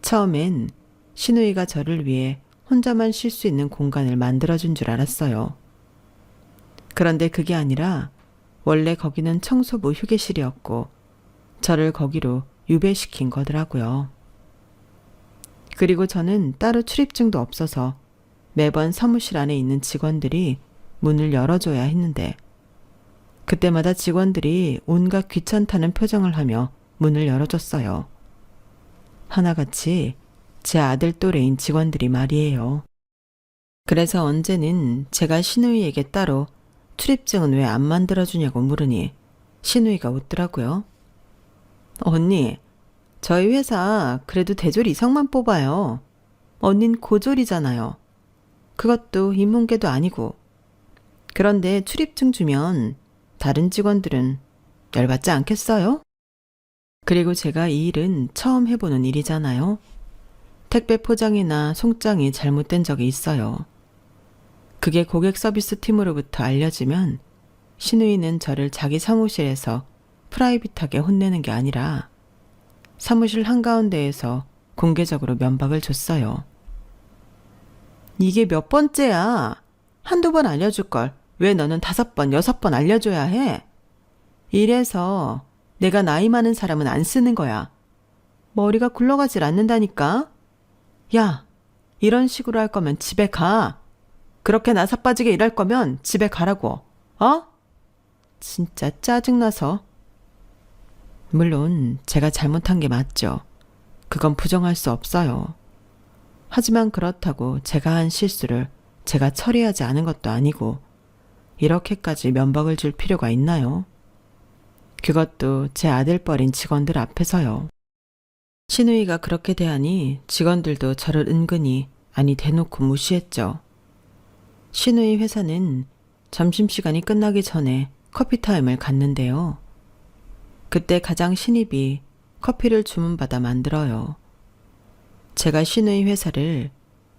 처음엔 신우이가 저를 위해 혼자만 쉴 수 있는 공간을 만들어준 줄 알았어요. 그런데 그게 아니라 원래 거기는 청소부 휴게실이었고 저를 거기로 유배시킨 거더라고요. 그리고 저는 따로 출입증도 없어서 매번 사무실 안에 있는 직원들이 문을 열어줘야 했는데 그때마다 직원들이 온갖 귀찮다는 표정을 하며 문을 열어줬어요. 하나같이 제 아들 또래인 직원들이 말이에요. 그래서 언제는 제가 신우이에게 따로 출입증은 왜 안 만들어주냐고 물으니 신우이가 웃더라고요. 언니, 저희 회사 그래도 대졸 이상만 뽑아요. 언닌 고졸이잖아요. 그것도 인문계도 아니고. 그런데 출입증 주면 다른 직원들은 열받지 않겠어요? 그리고 제가 이 일은 처음 해보는 일이잖아요. 택배 포장이나 송장이 잘못된 적이 있어요. 그게 고객 서비스 팀으로부터 알려지면 신우이는 저를 자기 사무실에서 프라이빗하게 혼내는 게 아니라 사무실 한가운데에서 공개적으로 면박을 줬어요. 이게 몇 번째야? 한두 번 알려줄걸. 왜 너는 5번, 6번 알려줘야 해? 이래서 내가 나이 많은 사람은 안 쓰는 거야. 머리가 굴러가질 않는다니까? 야, 이런 식으로 할 거면 집에 가. 그렇게 나사 빠지게 일할 거면 집에 가라고. 어? 진짜 짜증나서. 물론 제가 잘못한 게 맞죠. 그건 부정할 수 없어요. 하지만 그렇다고 제가 한 실수를 제가 처리하지 않은 것도 아니고 이렇게까지 면박을 줄 필요가 있나요? 그것도 제 아들뻘인 직원들 앞에서요. 신우이가 그렇게 대하니 직원들도 저를 은근히 아니 대놓고 무시했죠. 신우이 회사는 점심시간이 끝나기 전에 커피타임을 갖는데요. 그때 가장 신입이 커피를 주문받아 만들어요. 제가 신우이 회사를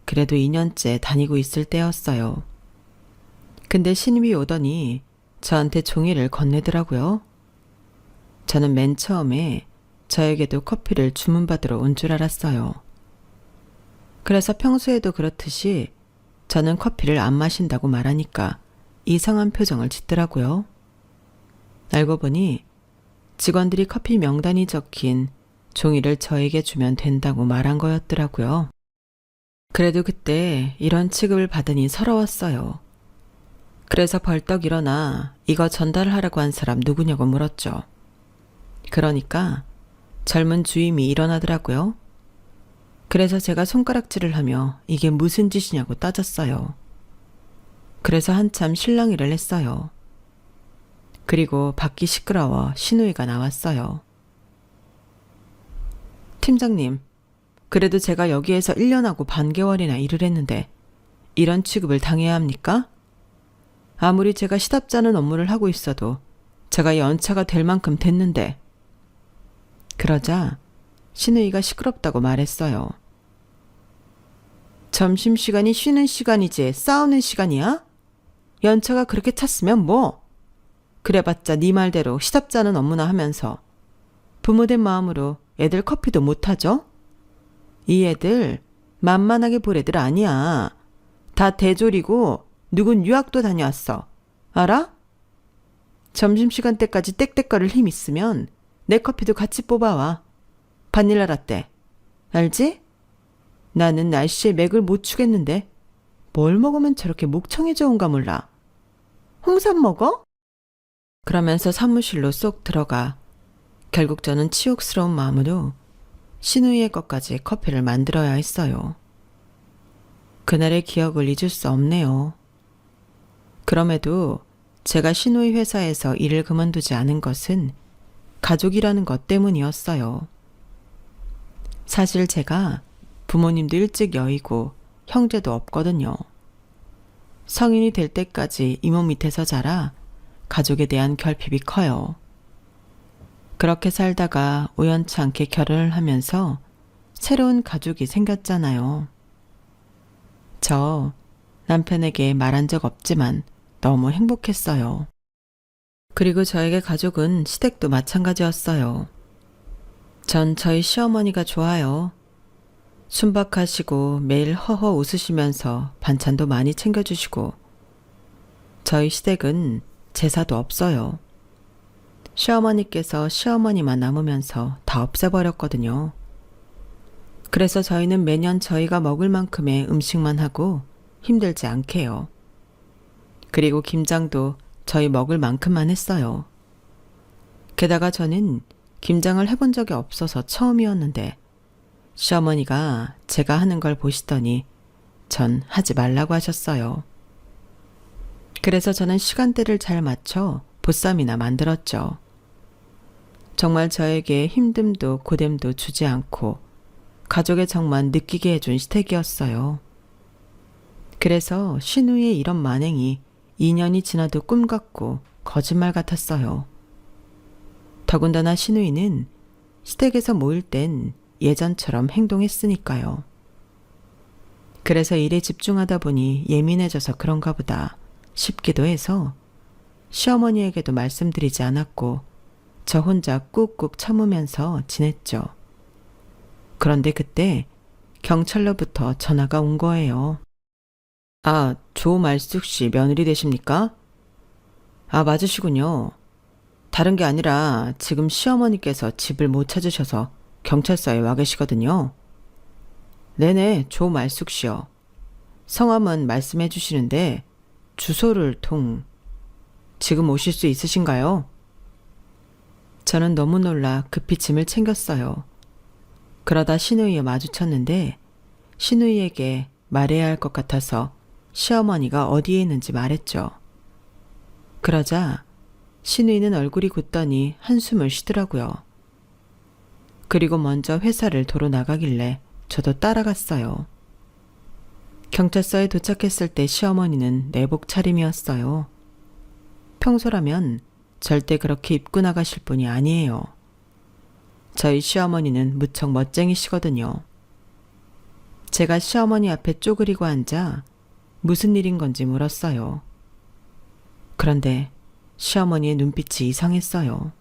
그래도 2년째 다니고 있을 때였어요. 근데 신입이 오더니 저한테 종이를 건네더라고요. 저는 맨 처음에 저에게도 커피를 주문받으러 온 줄 알았어요. 그래서 평소에도 그렇듯이 저는 커피를 안 마신다고 말하니까 이상한 표정을 짓더라고요. 알고 보니 직원들이 커피 명단이 적힌 종이를 저에게 주면 된다고 말한 거였더라고요. 그래도 그때 이런 취급을 받으니 서러웠어요. 그래서 벌떡 일어나 이거 전달하라고 한 사람 누구냐고 물었죠. 그러니까 젊은 주임이 일어나더라고요. 그래서 제가 손가락질을 하며 이게 무슨 짓이냐고 따졌어요. 그래서 한참 실랑이를 했어요. 그리고 밖이 시끄러워 신우이가 나왔어요. 팀장님, 그래도 제가 여기에서 1년하고 반개월이나 일을 했는데 이런 취급을 당해야 합니까? 아무리 제가 시답잖은 업무를 하고 있어도 제가 연차가 될 만큼 됐는데. 그러자 신우이가 시끄럽다고 말했어요. 점심시간이 쉬는 시간이지 싸우는 시간이야? 연차가 그렇게 찼으면 뭐? 그래봤자 네 말대로 시답잖은 업무나 하면서 부모된 마음으로 애들 커피도 못하죠? 이 애들 만만하게 볼 애들 아니야. 다 대졸이고 누군 유학도 다녀왔어. 알아? 점심시간 때까지 땡땡거릴 힘 있으면 내 커피도 같이 뽑아와. 바닐라 라떼. 알지? 나는 날씨에 맥을 못 추겠는데 뭘 먹으면 저렇게 목청이 좋은가 몰라. 홍삼 먹어? 그러면서 사무실로 쏙 들어가 결국 저는 치욕스러운 마음으로 신우이의 것까지 커피를 만들어야 했어요. 그날의 기억을 잊을 수 없네요. 그럼에도 제가 신우이 회사에서 일을 그만두지 않은 것은 가족이라는 것 때문이었어요. 사실 제가 부모님도 일찍 여의고 형제도 없거든요. 성인이 될 때까지 이모 밑에서 자라 가족에 대한 결핍이 커요. 그렇게 살다가 우연치 않게 결혼을 하면서 새로운 가족이 생겼잖아요. 저 남편에게 말한 적 없지만 너무 행복했어요. 그리고 저에게 가족은 시댁도 마찬가지였어요. 전 저희 시어머니가 좋아요. 순박하시고 매일 허허 웃으시면서 반찬도 많이 챙겨주시고 저희 시댁은 제사도 없어요. 시어머니께서 시어머니만 남으면서 다 없애버렸거든요. 그래서 저희는 매년 저희가 먹을 만큼의 음식만 하고 힘들지 않게 해요. 그리고 김장도 저희 먹을 만큼만 했어요. 게다가 저는 김장을 해본 적이 없어서 처음이었는데 시어머니가 제가 하는 걸 보시더니 전 하지 말라고 하셨어요. 그래서 저는 시간대를 잘 맞춰 보쌈이나 만들었죠. 정말 저에게 힘듦도 고됨도 주지 않고 가족의 정만 느끼게 해준 시댁이었어요. 그래서 신우의 이런 만행이 2년이 지나도 꿈 같고 거짓말 같았어요. 더군다나 신우이는 시댁에서 모일 땐 예전처럼 행동했으니까요. 그래서 일에 집중하다 보니 예민해져서 그런가 보다 싶기도 해서 시어머니에게도 말씀드리지 않았고 저 혼자 꾹꾹 참으면서 지냈죠. 그런데 그때 경찰로부터 전화가 온 거예요. 아, 조말숙 씨 며느리 되십니까? 아, 맞으시군요. 다른 게 아니라 지금 시어머니께서 집을 못 찾으셔서 경찰서에 와 계시거든요. 네네, 조말숙 씨요. 성함은 말씀해 주시는데 주소를 지금 오실 수 있으신가요? 저는 너무 놀라 급히 짐을 챙겼어요. 그러다 신우이와 마주쳤는데 신우이에게 말해야 할 것 같아서 시어머니가 어디에 있는지 말했죠. 그러자 신우이는 얼굴이 굳더니 한숨을 쉬더라고요. 그리고 먼저 회사를 도로 나가길래 저도 따라갔어요. 경찰서에 도착했을 때 시어머니는 내복 차림이었어요. 평소라면 절대 그렇게 입고 나가실 분이 아니에요. 저희 시어머니는 무척 멋쟁이시거든요. 제가 시어머니 앞에 쪼그리고 앉아 무슨 일인 건지 물었어요. 그런데 시어머니의 눈빛이 이상했어요.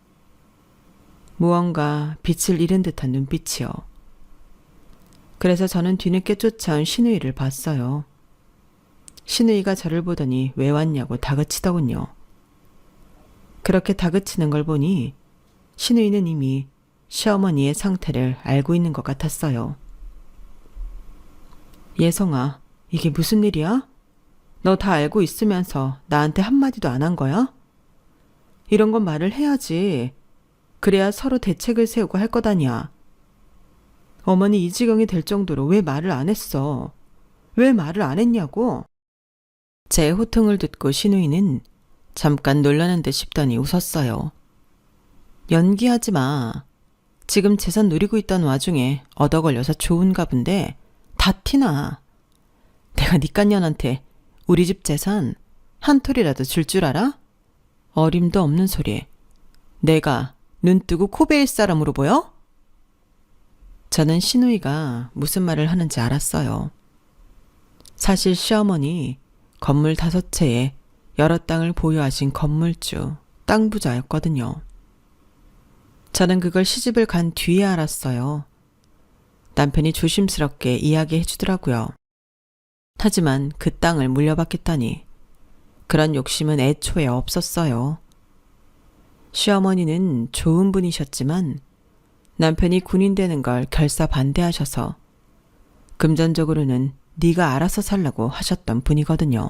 무언가 빛을 잃은 듯한 눈빛이요. 그래서 저는 뒤늦게 쫓아온 신우이를 봤어요. 신우이가 저를 보더니 왜 왔냐고 다그치더군요. 그렇게 다그치는 걸 보니 신우이는 이미 시어머니의 상태를 알고 있는 것 같았어요. 예성아, 이게 무슨 일이야? 너 다 알고 있으면서 나한테 한마디도 안 한 거야? 이런 건 말을 해야지. 그래야 서로 대책을 세우고 할 것 아니야. 어머니 이 지경이 될 정도로 왜 말을 안 했어? 왜 말을 안 했냐고? 제 호통을 듣고 신우이는 잠깐 놀라는 듯 싶더니 웃었어요. 연기하지 마. 지금 재산 누리고 있던 와중에 얻어 걸려서 좋은가 본데 다 티나. 내가 니깐년한테 우리 집 재산 한 톨이라도 줄 줄 알아? 어림도 없는 소리. 내가 눈 뜨고 코 베일 사람으로 보여? 저는 신우이가 무슨 말을 하는지 알았어요. 사실 시어머니 건물 5채에 여러 땅을 보유하신 건물주, 땅 부자였거든요. 저는 그걸 시집을 간 뒤에 알았어요. 남편이 조심스럽게 이야기해 주더라고요. 하지만 그 땅을 물려받겠다니 그런 욕심은 애초에 없었어요. 시어머니는 좋은 분이셨지만 남편이 군인 되는 걸 결사 반대하셔서 금전적으로는 네가 알아서 살라고 하셨던 분이거든요.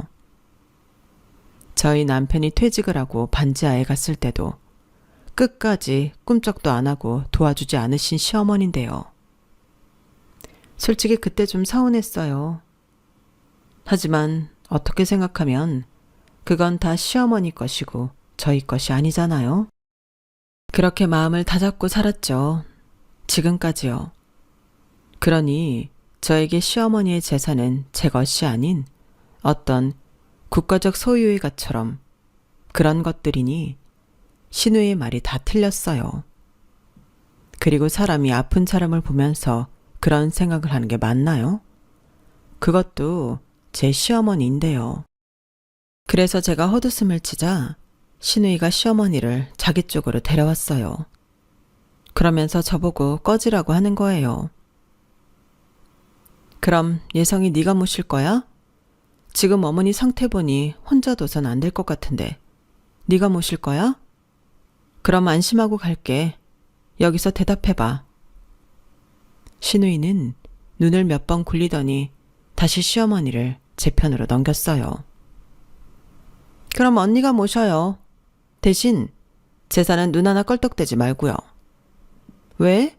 저희 남편이 퇴직을 하고 반지하에 갔을 때도 끝까지 꿈쩍도 안 하고 도와주지 않으신 시어머니인데요. 솔직히 그때 좀 서운했어요. 하지만 어떻게 생각하면 그건 다 시어머니 것이고 저희 것이 아니잖아요. 그렇게 마음을 다잡고 살았죠. 지금까지요. 그러니 저에게 시어머니의 재산은 제 것이 아닌 어떤 국가적 소유의 것처럼 그런 것들이니 신우의 말이 다 틀렸어요. 그리고 사람이 아픈 사람을 보면서 그런 생각을 하는 게 맞나요? 그것도 제 시어머니인데요. 그래서 제가 헛웃음을 치자 신우이가 시어머니를 자기 쪽으로 데려왔어요. 그러면서 저보고 꺼지라고 하는 거예요. 그럼 예성이 네가 모실 거야? 지금 어머니 상태 보니 혼자 둬선 안 될 것 같은데 네가 모실 거야? 그럼 안심하고 갈게. 여기서 대답해봐. 신우이는 눈을 몇 번 굴리더니 다시 시어머니를 제 편으로 넘겼어요. 그럼 언니가 모셔요. 대신 재산은 눈 하나 껄떡대지 말고요. 왜?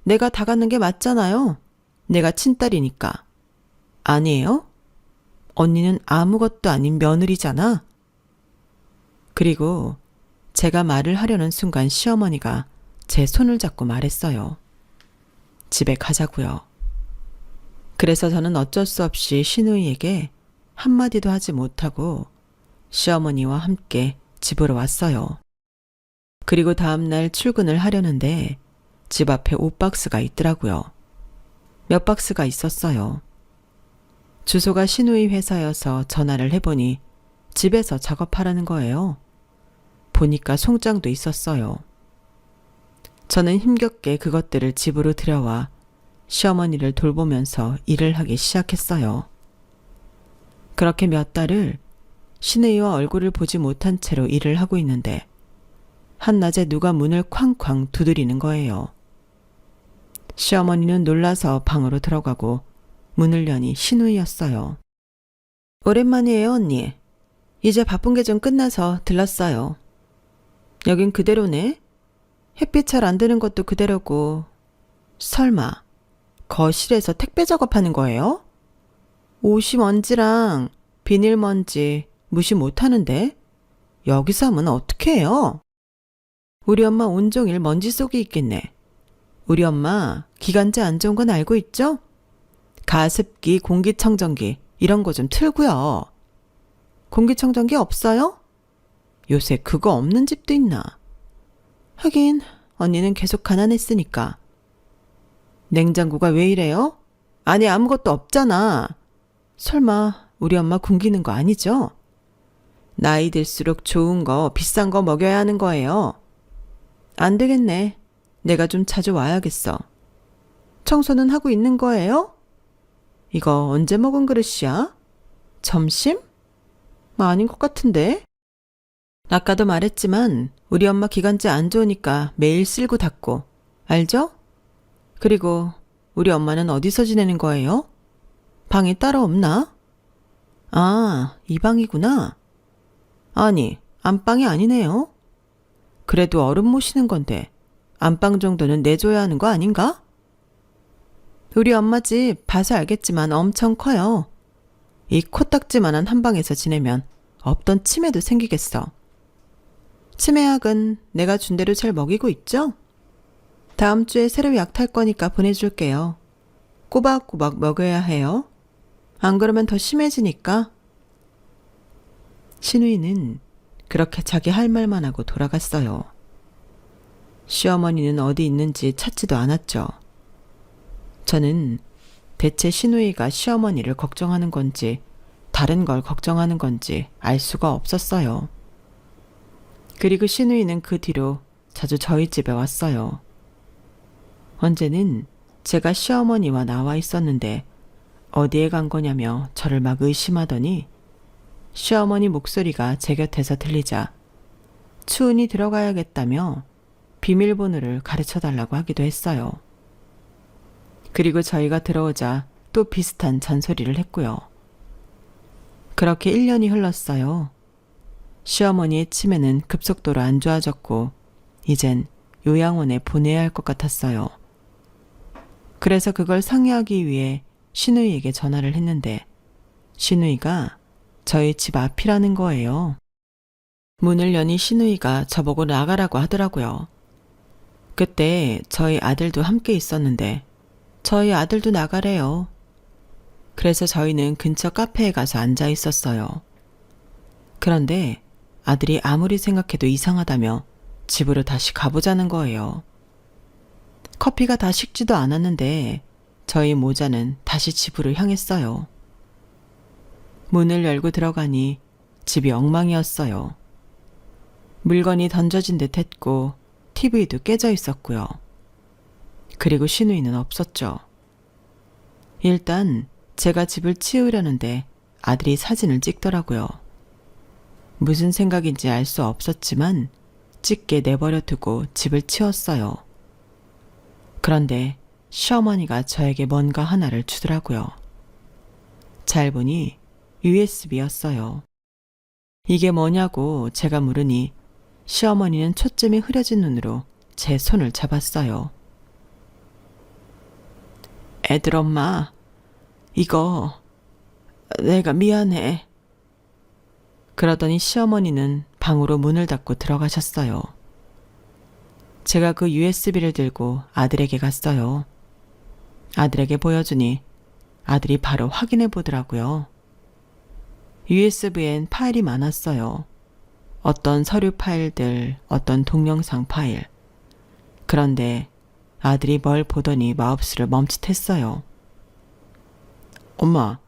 내가 다 갖는 게 맞잖아요. 내가 친딸이니까. 아니에요? 언니는 아무것도 아닌 며느리잖아. 그리고 제가 말을 하려는 순간 시어머니가 제 손을 잡고 말했어요. 집에 가자고요. 그래서 저는 어쩔 수 없이 신우이에게 한마디도 하지 못하고 시어머니와 함께 집으로 왔어요. 그리고 다음날 출근을 하려는데 집 앞에 옷박스가 있더라고요. 몇 박스가 있었어요. 주소가 신우이 회사여서 전화를 해보니 집에서 작업하라는 거예요. 보니까 송장도 있었어요. 저는 힘겹게 그것들을 집으로 들여와 시어머니를 돌보면서 일을 하기 시작했어요. 그렇게 몇 달을 신우이와 얼굴을 보지 못한 채로 일을 하고 있는데 한낮에 누가 문을 쾅쾅 두드리는 거예요. 시어머니는 놀라서 방으로 들어가고 문을 여니 신우이였어요. 오랜만이에요, 언니. 이제 바쁜 게 좀 끝나서 들렀어요. 여긴 그대로네. 햇빛 잘 안 드는 것도 그대로고. 설마 거실에서 택배 작업하는 거예요? 옷이 먼지랑 비닐 먼지 무시 못하는데 여기서 하면 어떻게 해요? 우리 엄마 온종일 먼지 속에 있겠네. 우리 엄마 기관지 안 좋은 건 알고 있죠? 가습기, 공기청정기 이런 거 좀 틀고요. 공기청정기 없어요? 요새 그거 없는 집도 있나? 하긴 언니는 계속 가난했으니까. 냉장고가 왜 이래요? 안에 아무것도 없잖아. 설마 우리 엄마 굶기는 거 아니죠? 나이 들수록 좋은 거, 비싼 거 먹여야 하는 거예요. 안 되겠네. 내가 좀 자주 와야겠어. 청소는 하고 있는 거예요? 이거 언제 먹은 그릇이야? 점심? 아닌 것 같은데? 아까도 말했지만 우리 엄마 기관지 안 좋으니까 매일 쓸고 닦고. 알죠? 그리고 우리 엄마는 어디서 지내는 거예요? 방이 따로 없나? 아, 이 방이구나. 아니, 안방이 아니네요. 그래도 어른 모시는 건데 안방 정도는 내줘야 하는 거 아닌가? 우리 엄마 집 봐서 알겠지만 엄청 커요. 이 코딱지만한 한 방에서 지내면 없던 치매도 생기겠어. 치매약은 내가 준 대로 잘 먹이고 있죠? 다음 주에 새로 약 탈 거니까 보내줄게요. 꼬박꼬박 먹여야 해요. 안 그러면 더 심해지니까. 신우이는 그렇게 자기 할 말만 하고 돌아갔어요. 시어머니는 어디 있는지 찾지도 않았죠. 저는 대체 신우이가 시어머니를 걱정하는 건지 다른 걸 걱정하는 건지 알 수가 없었어요. 그리고 신우이는 그 뒤로 자주 저희 집에 왔어요. 언제는 제가 시어머니와 나와 있었는데 어디에 간 거냐며 저를 막 의심하더니 시어머니 목소리가 제 곁에서 들리자 추운이 들어가야겠다며 비밀번호를 가르쳐달라고 하기도 했어요. 그리고 저희가 들어오자 또 비슷한 잔소리를 했고요. 그렇게 1년이 흘렀어요. 시어머니의 치매는 급속도로 안 좋아졌고 이젠 요양원에 보내야 할 것 같았어요. 그래서 그걸 상의하기 위해 신우이에게 전화를 했는데 신우이가 저희 집 앞이라는 거예요. 문을 여니 신우이가 저보고 나가라고 하더라고요. 그때 저희 아들도 함께 있었는데 저희 아들도 나가래요. 그래서 저희는 근처 카페에 가서 앉아 있었어요. 그런데 아들이 아무리 생각해도 이상하다며 집으로 다시 가보자는 거예요. 커피가 다 식지도 않았는데 저희 모자는 다시 집으로 향했어요. 문을 열고 들어가니 집이 엉망이었어요. 물건이 던져진 듯 했고 TV도 깨져 있었고요. 그리고 신우이는 없었죠. 일단 제가 집을 치우려는데 아들이 사진을 찍더라고요. 무슨 생각인지 알 수 없었지만 찢게 내버려 두고 집을 치웠어요. 그런데 시어머니가 저에게 뭔가 하나를 주더라고요. 잘 보니 USB였어요. 이게 뭐냐고 제가 물으니 시어머니는 초점이 흐려진 눈으로 제 손을 잡았어요. 애들 엄마, 이거 내가 미안해. 그러더니 시어머니는 방으로 문을 닫고 들어가셨어요. 제가 그 USB를 들고 아들에게 갔어요. 아들에게 보여주니 아들이 바로 확인해 보더라고요. USB엔 파일이 많았어요. 어떤 서류 파일들, 어떤 동영상 파일. 그런데 아들이 뭘 보더니 마우스를 멈칫했어요. 엄마,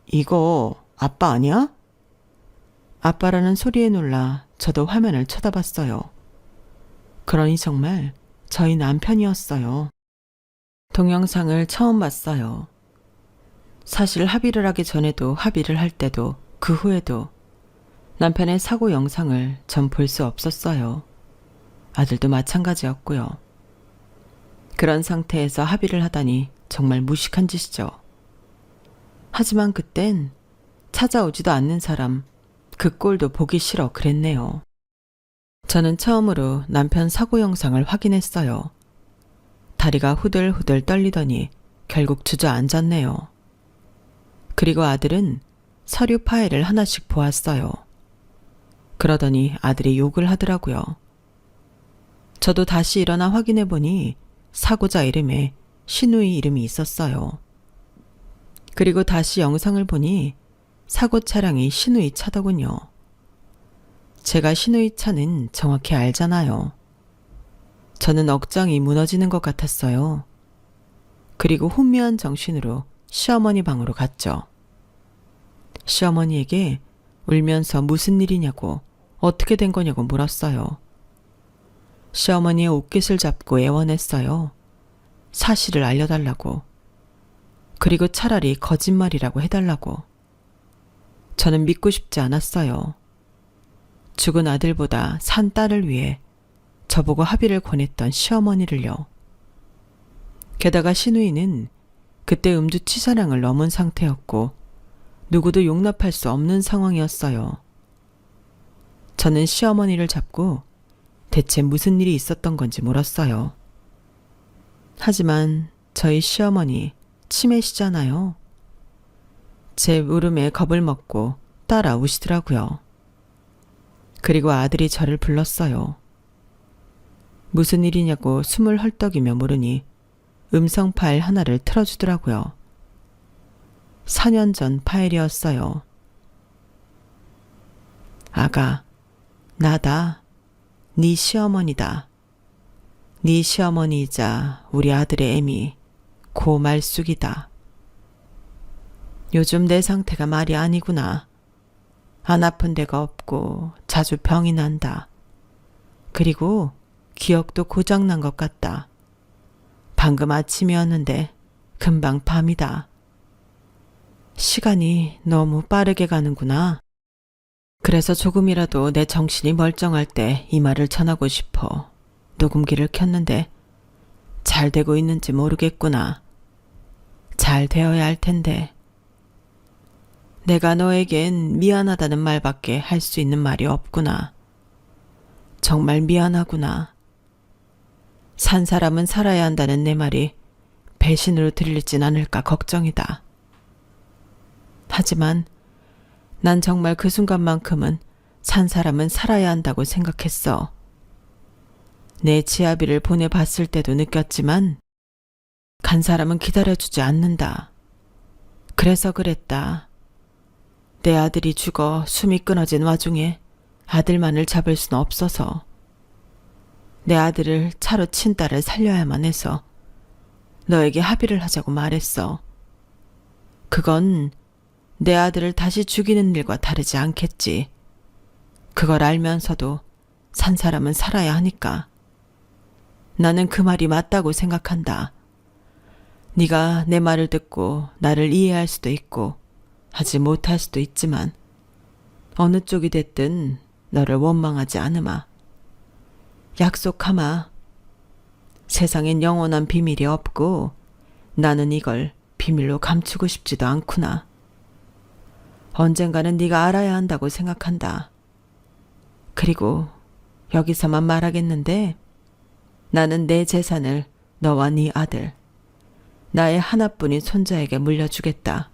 이거 아빠 아니야? 아빠라는 소리에 놀라 저도 화면을 쳐다봤어요. 그러니 정말 저희 남편이었어요. 동영상을 처음 봤어요. 사실 합의를 하기 전에도 합의를 할 때도 그 후에도 남편의 사고 영상을 전 볼 수 없었어요. 아들도 마찬가지였고요. 그런 상태에서 합의를 하다니 정말 무식한 짓이죠. 하지만 그땐 찾아오지도 않는 사람, 그 꼴도 보기 싫어 그랬네요. 저는 처음으로 남편 사고 영상을 확인했어요. 다리가 후들후들 떨리더니 결국 주저앉았네요. 그리고 아들은 서류 파일을 하나씩 보았어요. 그러더니 아들이 욕을 하더라고요. 저도 다시 일어나 확인해보니 사고자 이름에 신우이 이름이 있었어요. 그리고 다시 영상을 보니 사고 차량이 신우이 차더군요. 제가 신우이 차는 정확히 알잖아요. 저는 억장이 무너지는 것 같았어요. 그리고 혼미한 정신으로 시어머니 방으로 갔죠. 시어머니에게 울면서 무슨 일이냐고 어떻게 된 거냐고 물었어요. 시어머니의 옷깃을 잡고 애원했어요. 사실을 알려달라고. 그리고 차라리 거짓말이라고 해달라고. 저는 믿고 싶지 않았어요. 죽은 아들보다 산 딸을 위해 저보고 합의를 권했던 시어머니를요. 게다가 신우이는 그때 음주 치사량을 넘은 상태였고 누구도 용납할 수 없는 상황이었어요. 저는 시어머니를 잡고 대체 무슨 일이 있었던 건지 물었어요. 하지만 저희 시어머니 치매시잖아요. 제 물음에 겁을 먹고 따라 우시더라고요. 그리고 아들이 저를 불렀어요. 무슨 일이냐고 숨을 헐떡이며 물으니 음성 파일 하나를 틀어주더라고요. 4년 전 파일이었어요. 아가, 나다. 네 시어머니다. 네 시어머니이자 우리 아들의 애미 고 말숙이다. 요즘 내 상태가 말이 아니구나. 안 아픈 데가 없고 자주 병이 난다. 그리고 기억도 고장난 것 같다. 방금 아침이었는데 금방 밤이다. 시간이 너무 빠르게 가는구나. 그래서 조금이라도 내 정신이 멀쩡할 때 이 말을 전하고 싶어 녹음기를 켰는데 잘 되고 있는지 모르겠구나. 잘 되어야 할 텐데. 내가 너에겐 미안하다는 말밖에 할 수 있는 말이 없구나. 정말 미안하구나. 산 사람은 살아야 한다는 내 말이 배신으로 들릴진 않을까 걱정이다. 하지만 난 정말 그 순간만큼은 산 사람은 살아야 한다고 생각했어. 내 지아비를 보내봤을 때도 느꼈지만 간 사람은 기다려주지 않는다. 그래서 그랬다. 내 아들이 죽어 숨이 끊어진 와중에 아들만을 잡을 순 없어서 내 아들을 차로 친 딸을 살려야만 해서 너에게 합의를 하자고 말했어. 그건 내 아들을 다시 죽이는 일과 다르지 않겠지. 그걸 알면서도 산 사람은 살아야 하니까. 나는 그 말이 맞다고 생각한다. 네가 내 말을 듣고 나를 이해할 수도 있고 하지 못할 수도 있지만 어느 쪽이 됐든 너를 원망하지 않으마. 약속하마. 세상엔 영원한 비밀이 없고 나는 이걸 비밀로 감추고 싶지도 않구나. 언젠가는 네가 알아야 한다고 생각한다. 그리고 여기서만 말하겠는데 나는 내 재산을 너와 네 아들, 나의 하나뿐인 손자에게 물려주겠다.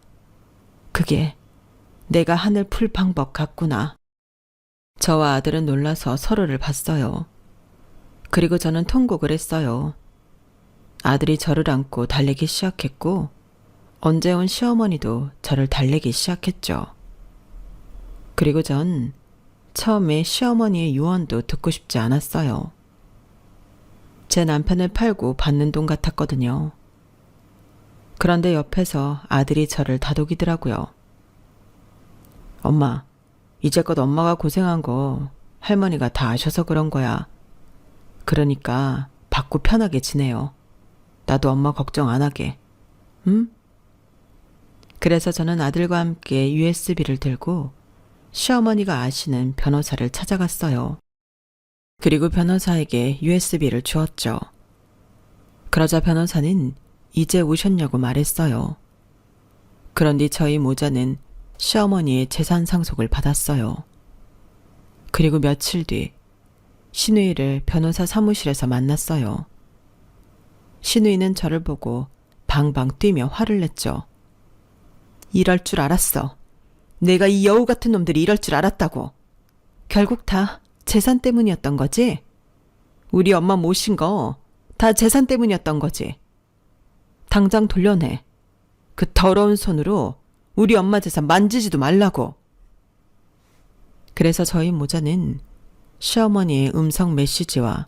그게 내가 하늘 풀 방법 같구나. 저와 아들은 놀라서 서로를 봤어요. 그리고 저는 통곡을 했어요. 아들이 저를 안고 달래기 시작했고 언제 온 시어머니도 저를 달래기 시작했죠. 그리고 전 처음에 시어머니의 유언도 듣고 싶지 않았어요. 제 남편을 팔고 받는 돈 같았거든요. 그런데 옆에서 아들이 저를 다독이더라고요. 엄마, 이제껏 엄마가 고생한 거 할머니가 다 아셔서 그런 거야. 그러니까 받고 편하게 지내요. 나도 엄마 걱정 안 하게. 응? 그래서 저는 아들과 함께 USB를 들고 시어머니가 아시는 변호사를 찾아갔어요. 그리고 변호사에게 USB를 주었죠. 그러자 변호사는 이제 오셨냐고 말했어요. 그런데 저희 모자는 시어머니의 재산 상속을 받았어요. 그리고 며칠 뒤 신우이를 변호사 사무실에서 만났어요. 신우이는 저를 보고 방방 뛰며 화를 냈죠. 이럴 줄 알았어. 내가 이 여우 같은 놈들이 이럴 줄 알았다고. 결국 다 재산 때문이었던 거지? 우리 엄마 모신 거 다 재산 때문이었던 거지? 당장 돌려내. 그 더러운 손으로 우리 엄마 재산 만지지도 말라고. 그래서 저희 모자는 시어머니의 음성 메시지와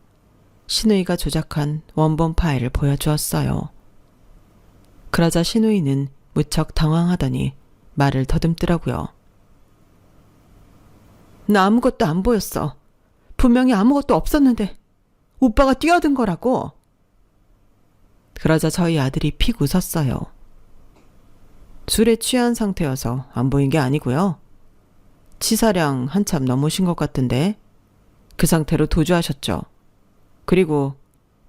신우이가 조작한 원본 파일을 보여주었어요. 그러자 신우이는 무척 당황하더니 말을 더듬더라고요. 나 아무것도 안 보였어. 분명히 아무것도 없었는데 오빠가 뛰어든 거라고. 그러자 저희 아들이 픽 웃었어요. 술에 취한 상태여서 안 보인 게 아니고요. 치사량 한참 넘으신 것 같은데 그 상태로 도주하셨죠. 그리고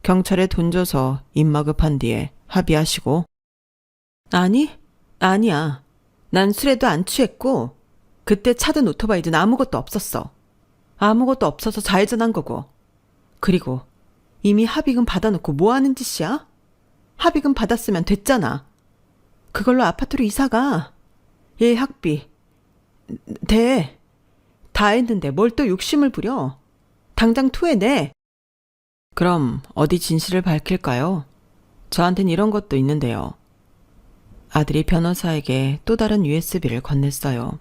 경찰에 돈 줘서 입마급한 뒤에 합의하시고. 아니, 아니야. 난 술에도 안 취했고 그때 차든 오토바이든 아무것도 없었어. 아무것도 없어서 좌회전한 거고. 그리고 이미 합의금 받아놓고 뭐 하는 짓이야? 합의금 받았으면 됐잖아. 그걸로 아파트로 이사가. 얘 학비. 다 했는데 뭘 또 욕심을 부려. 당장 토해내. 그럼 어디 진실을 밝힐까요? 저한텐 이런 것도 있는데요. 아들이 변호사에게 또 다른 USB를 건넸어요.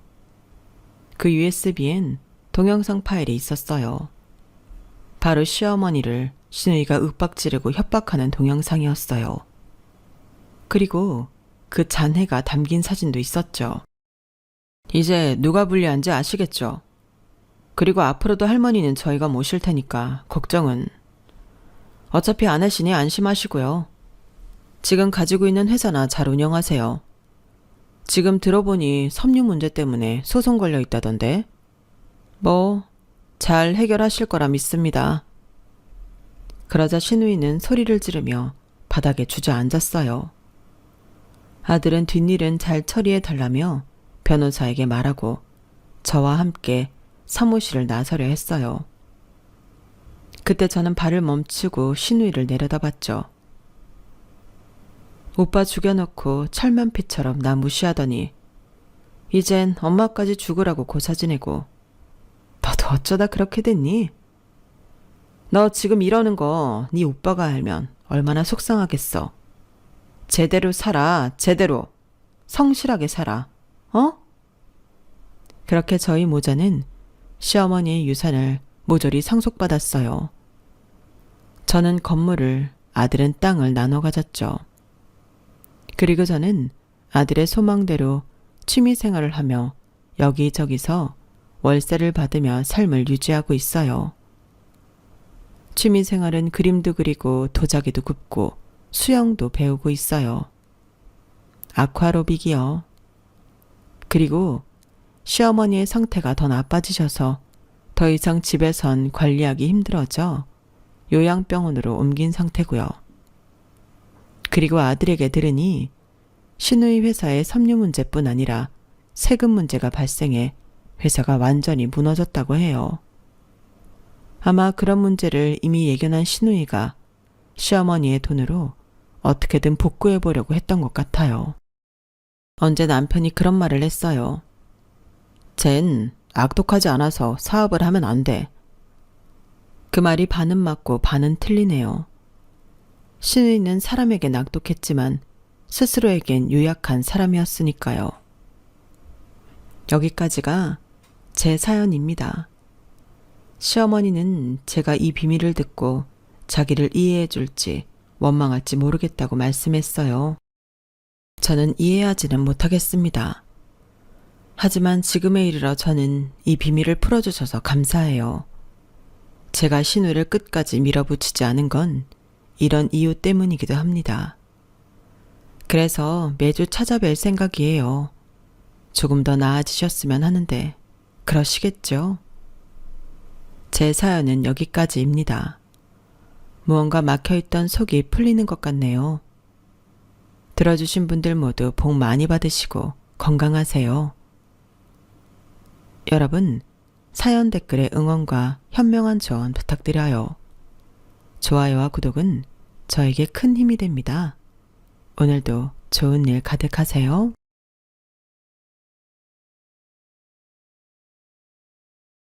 그 USB엔 동영상 파일이 있었어요. 바로 시어머니를 신우이가 윽박지르고 협박하는 동영상이었어요. 그리고 그 잔해가 담긴 사진도 있었죠. 이제 누가 불리한지 아시겠죠? 그리고 앞으로도 할머니는 저희가 모실 테니까 걱정은 어차피 안 하시니 안심하시고요. 지금 가지고 있는 회사나 잘 운영하세요. 지금 들어보니 섬유 문제 때문에 소송 걸려 있다던데. 잘 해결하실 거라 믿습니다. 그러자 신우이는 소리를 지르며 바닥에 주저앉았어요. 아들은 뒷일은 잘 처리해 달라며 변호사에게 말하고 저와 함께 사무실을 나서려 했어요. 그때 저는 발을 멈추고 신우이를 내려다봤죠. 오빠 죽여놓고 철면피처럼 나 무시하더니 이젠 엄마까지 죽으라고 고사지내고 너도 어쩌다 그렇게 됐니? 너 지금 이러는 거 네 오빠가 알면 얼마나 속상하겠어. 제대로 살아, 제대로. 성실하게 살아. 어? 그렇게 저희 모자는 시어머니의 유산을 모조리 상속받았어요. 저는 건물을, 아들은 땅을 나눠 가졌죠. 그리고 저는 아들의 소망대로 취미생활을 하며 여기저기서 월세를 받으며 삶을 유지하고 있어요. 취미생활은 그림도 그리고 도자기도 굽고 수영도 배우고 있어요. 아쿠아로빅이요. 그리고 시어머니의 상태가 더 나빠지셔서 더 이상 집에선 관리하기 힘들어져 요양병원으로 옮긴 상태고요. 그리고 아들에게 들으니 신우이 회사의 섬유 문제뿐 아니라 세금 문제가 발생해 회사가 완전히 무너졌다고 해요. 아마 그런 문제를 이미 예견한 신우이가 시어머니의 돈으로 어떻게든 복구해 보려고 했던 것 같아요. 언제 남편이 그런 말을 했어요. 쟨 악독하지 않아서 사업을 하면 안 돼. 그 말이 반은 맞고 반은 틀리네요. 신우이는 사람에겐 악독했지만 스스로에겐 유약한 사람이었으니까요. 여기까지가 제 사연입니다. 시어머니는 제가 이 비밀을 듣고 자기를 이해해 줄지 원망할지 모르겠다고 말씀했어요. 저는 이해하지는 못하겠습니다. 하지만 지금에 이르러 저는 이 비밀을 풀어주셔서 감사해요. 제가 신우를 끝까지 밀어붙이지 않은 건 이런 이유 때문이기도 합니다. 그래서 매주 찾아뵐 생각이에요. 조금 더 나아지셨으면 하는데 그러시겠죠? 제 사연은 여기까지입니다. 무언가 막혀있던 속이 풀리는 것 같네요. 들어주신 분들 모두 복 많이 받으시고 건강하세요. 여러분, 사연 댓글에 응원과 현명한 조언 부탁드려요. 좋아요와 구독은 저에게 큰 힘이 됩니다. 오늘도 좋은 일 가득하세요.